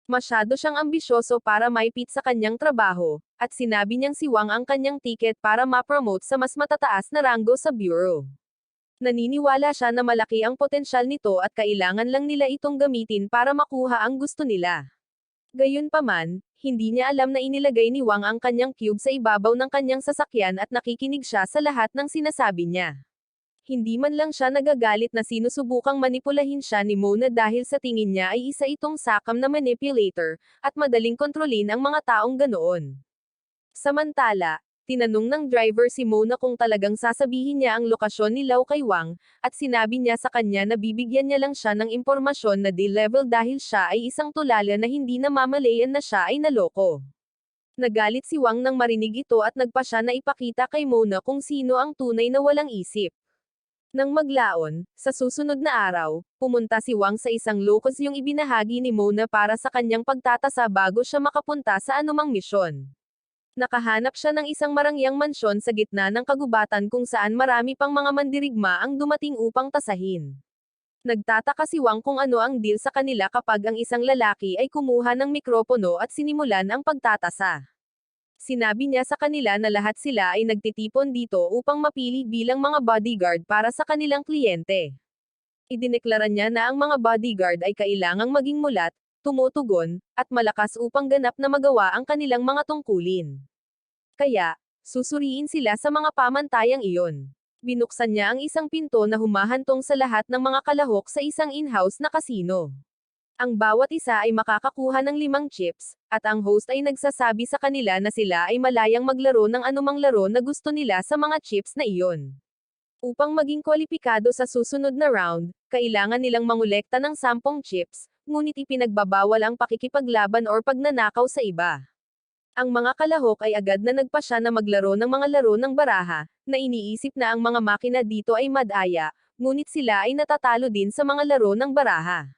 Masyado siyang ambisyoso para maipit sa kanyang trabaho, at sinabi niyang si Wang ang kanyang ticket para ma-promote sa mas matataas na ranggo sa bureau. Naniniwala siya na malaki ang potensyal nito at kailangan lang nila itong gamitin para makuha ang gusto nila. Gayunpaman, hindi niya alam na inilagay ni Wang ang kanyang cube sa ibabaw ng kanyang sasakyan at nakikinig siya sa lahat ng sinasabi niya. Hindi man lang siya nagagalit na sinusubukang manipulahin siya ni Mona dahil sa tingin niya ay isa itong sakam na manipulator, at madaling kontrolin ang mga taong ganoon. Samantala, tinanong ng driver si Mona kung talagang sasabihin niya ang lokasyon ni Lau kay Wang, at sinabi niya sa kanya na bibigyan niya lang siya ng impormasyon na D-level dahil siya ay isang tulala na hindi namamalayan na siya ay naloko. Nagalit si Wang nang marinig ito at nagpa siya na ipakita kay Mona kung sino ang tunay na walang isip. Nang maglaon, sa susunod na araw, pumunta si Wang sa isang locus yung ibinahagi ni Mona para sa kanyang pagtatasa bago siya makapunta sa anumang misyon. Nakahanap siya ng isang marangyang mansyon sa gitna ng kagubatan kung saan marami pang mga mandirigma ang dumating upang tasahin. Nagtataka si Wang kung ano ang deal sa kanila kapag ang isang lalaki ay kumuha ng mikropono at sinimulan ang pagtatasa. Sinabi niya sa kanila na lahat sila ay nagtitipon dito upang mapili bilang mga bodyguard para sa kanilang kliyente. Idineklara niya na ang mga bodyguard ay kailangang maging mulat, tumutugon, at malakas upang ganap na magawa ang kanilang mga tungkulin. Kaya, susuriin sila sa mga pamantayang iyon. Binuksan niya ang isang pinto na humahantong sa lahat ng mga kalahok sa isang in-house na kasino. Ang bawat isa ay makakakuha ng 5 chips, at ang host ay nagsasabi sa kanila na sila ay malayang maglaro ng anumang laro na gusto nila sa mga chips na iyon. Upang maging kwalipikado sa susunod na round, kailangan nilang mangolekta ng 10 chips, ngunit ipinagbabawal ang pakikipaglaban or pagnanakaw sa iba. Ang mga kalahok ay agad na nagpasya na maglaro ng mga laro ng baraha, na iniisip na ang mga makina dito ay madaya, ngunit sila ay natatalo din sa mga laro ng baraha.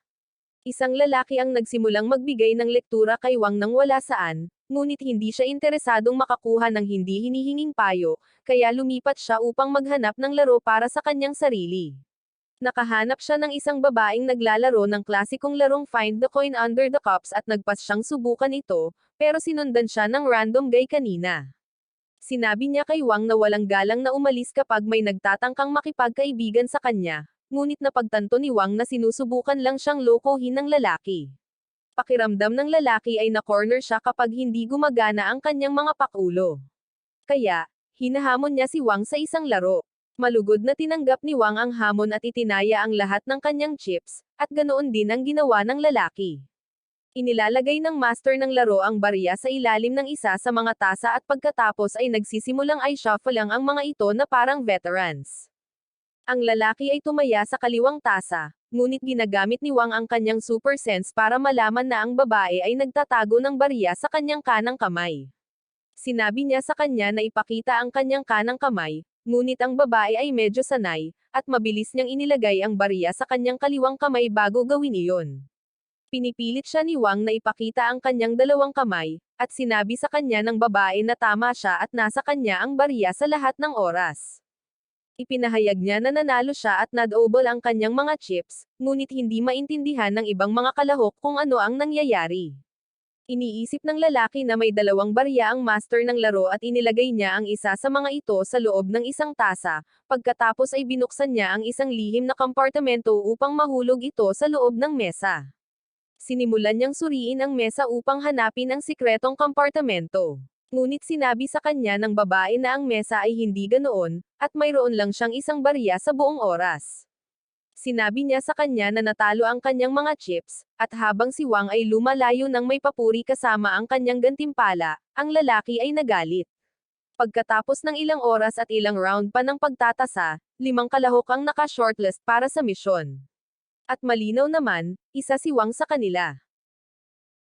Isang lalaki ang nagsimulang magbigay ng lektura kay Wang nang wala saan, ngunit hindi siya interesadong makakuha ng hindi hinihinging payo, kaya lumipat siya upang maghanap ng laro para sa kanyang sarili. Nakahanap siya ng isang babaeng naglalaro ng klasikong larong Find the Coin Under the Cups at nagpas siyang subukan ito, pero sinundan siya ng random guy kanina. Sinabi niya kay Wang na walang galang na umalis kapag may nagtatangkang makipagkaibigan sa kanya, ngunit napagtanto ni Wang na sinusubukan lang siyang lokohin ng lalaki. Pakiramdam ng lalaki ay na-corner siya kapag hindi gumagana ang kanyang mga pakulo. Kaya, hinahamon niya si Wang sa isang laro. Malugod na tinanggap ni Wang ang hamon at itinaya ang lahat ng kanyang chips, at ganoon din ang ginawa ng lalaki. Inilalagay ng master ng laro ang barya sa ilalim ng isa sa mga tasa at pagkatapos ay nagsisimulang i-shuffle lang ang mga ito na parang veterans. Ang lalaki ay tumaya sa kaliwang tasa, ngunit ginagamit ni Wang ang kanyang super sense para malaman na ang babae ay nagtatago ng barya sa kanyang kanang kamay. Sinabi niya sa kanya na ipakita ang kanyang kanang kamay, ngunit ang babae ay medyo sanay, at mabilis niyang inilagay ang barya sa kanyang kaliwang kamay bago gawin iyon. Pinipilit siya ni Wang na ipakita ang kanyang dalawang kamay, at sinabi sa kanya ng babae na tama siya at nasa kanya ang barya sa lahat ng oras. Ipinahayag niya na nanalo siya at nadouble ang kanyang mga chips, ngunit hindi maintindihan ng ibang mga kalahok kung ano ang nangyayari. Iniisip ng lalaki na may 2 barya ang master ng laro at inilagay niya ang isa sa mga ito sa loob ng isang tasa, pagkatapos ay binuksan niya ang isang lihim na kompartamento upang mahulog ito sa loob ng mesa. Sinimulan niyang suriin ang mesa upang hanapin ang sikretong kompartamento. Ngunit sinabi sa kanya ng babae na ang mesa ay hindi ganoon, at mayroon lang siyang isang barya sa buong oras. Sinabi niya sa kanya na natalo ang kanyang mga chips, at habang si Wang ay lumalayo ng may papuri kasama ang kanyang gantimpala, ang lalaki ay nagalit. Pagkatapos ng ilang oras at ilang round pa ng pagtatasa, 5 kalahok ang naka-shortlist para sa misyon. At malinaw naman, isa si Wang sa kanila.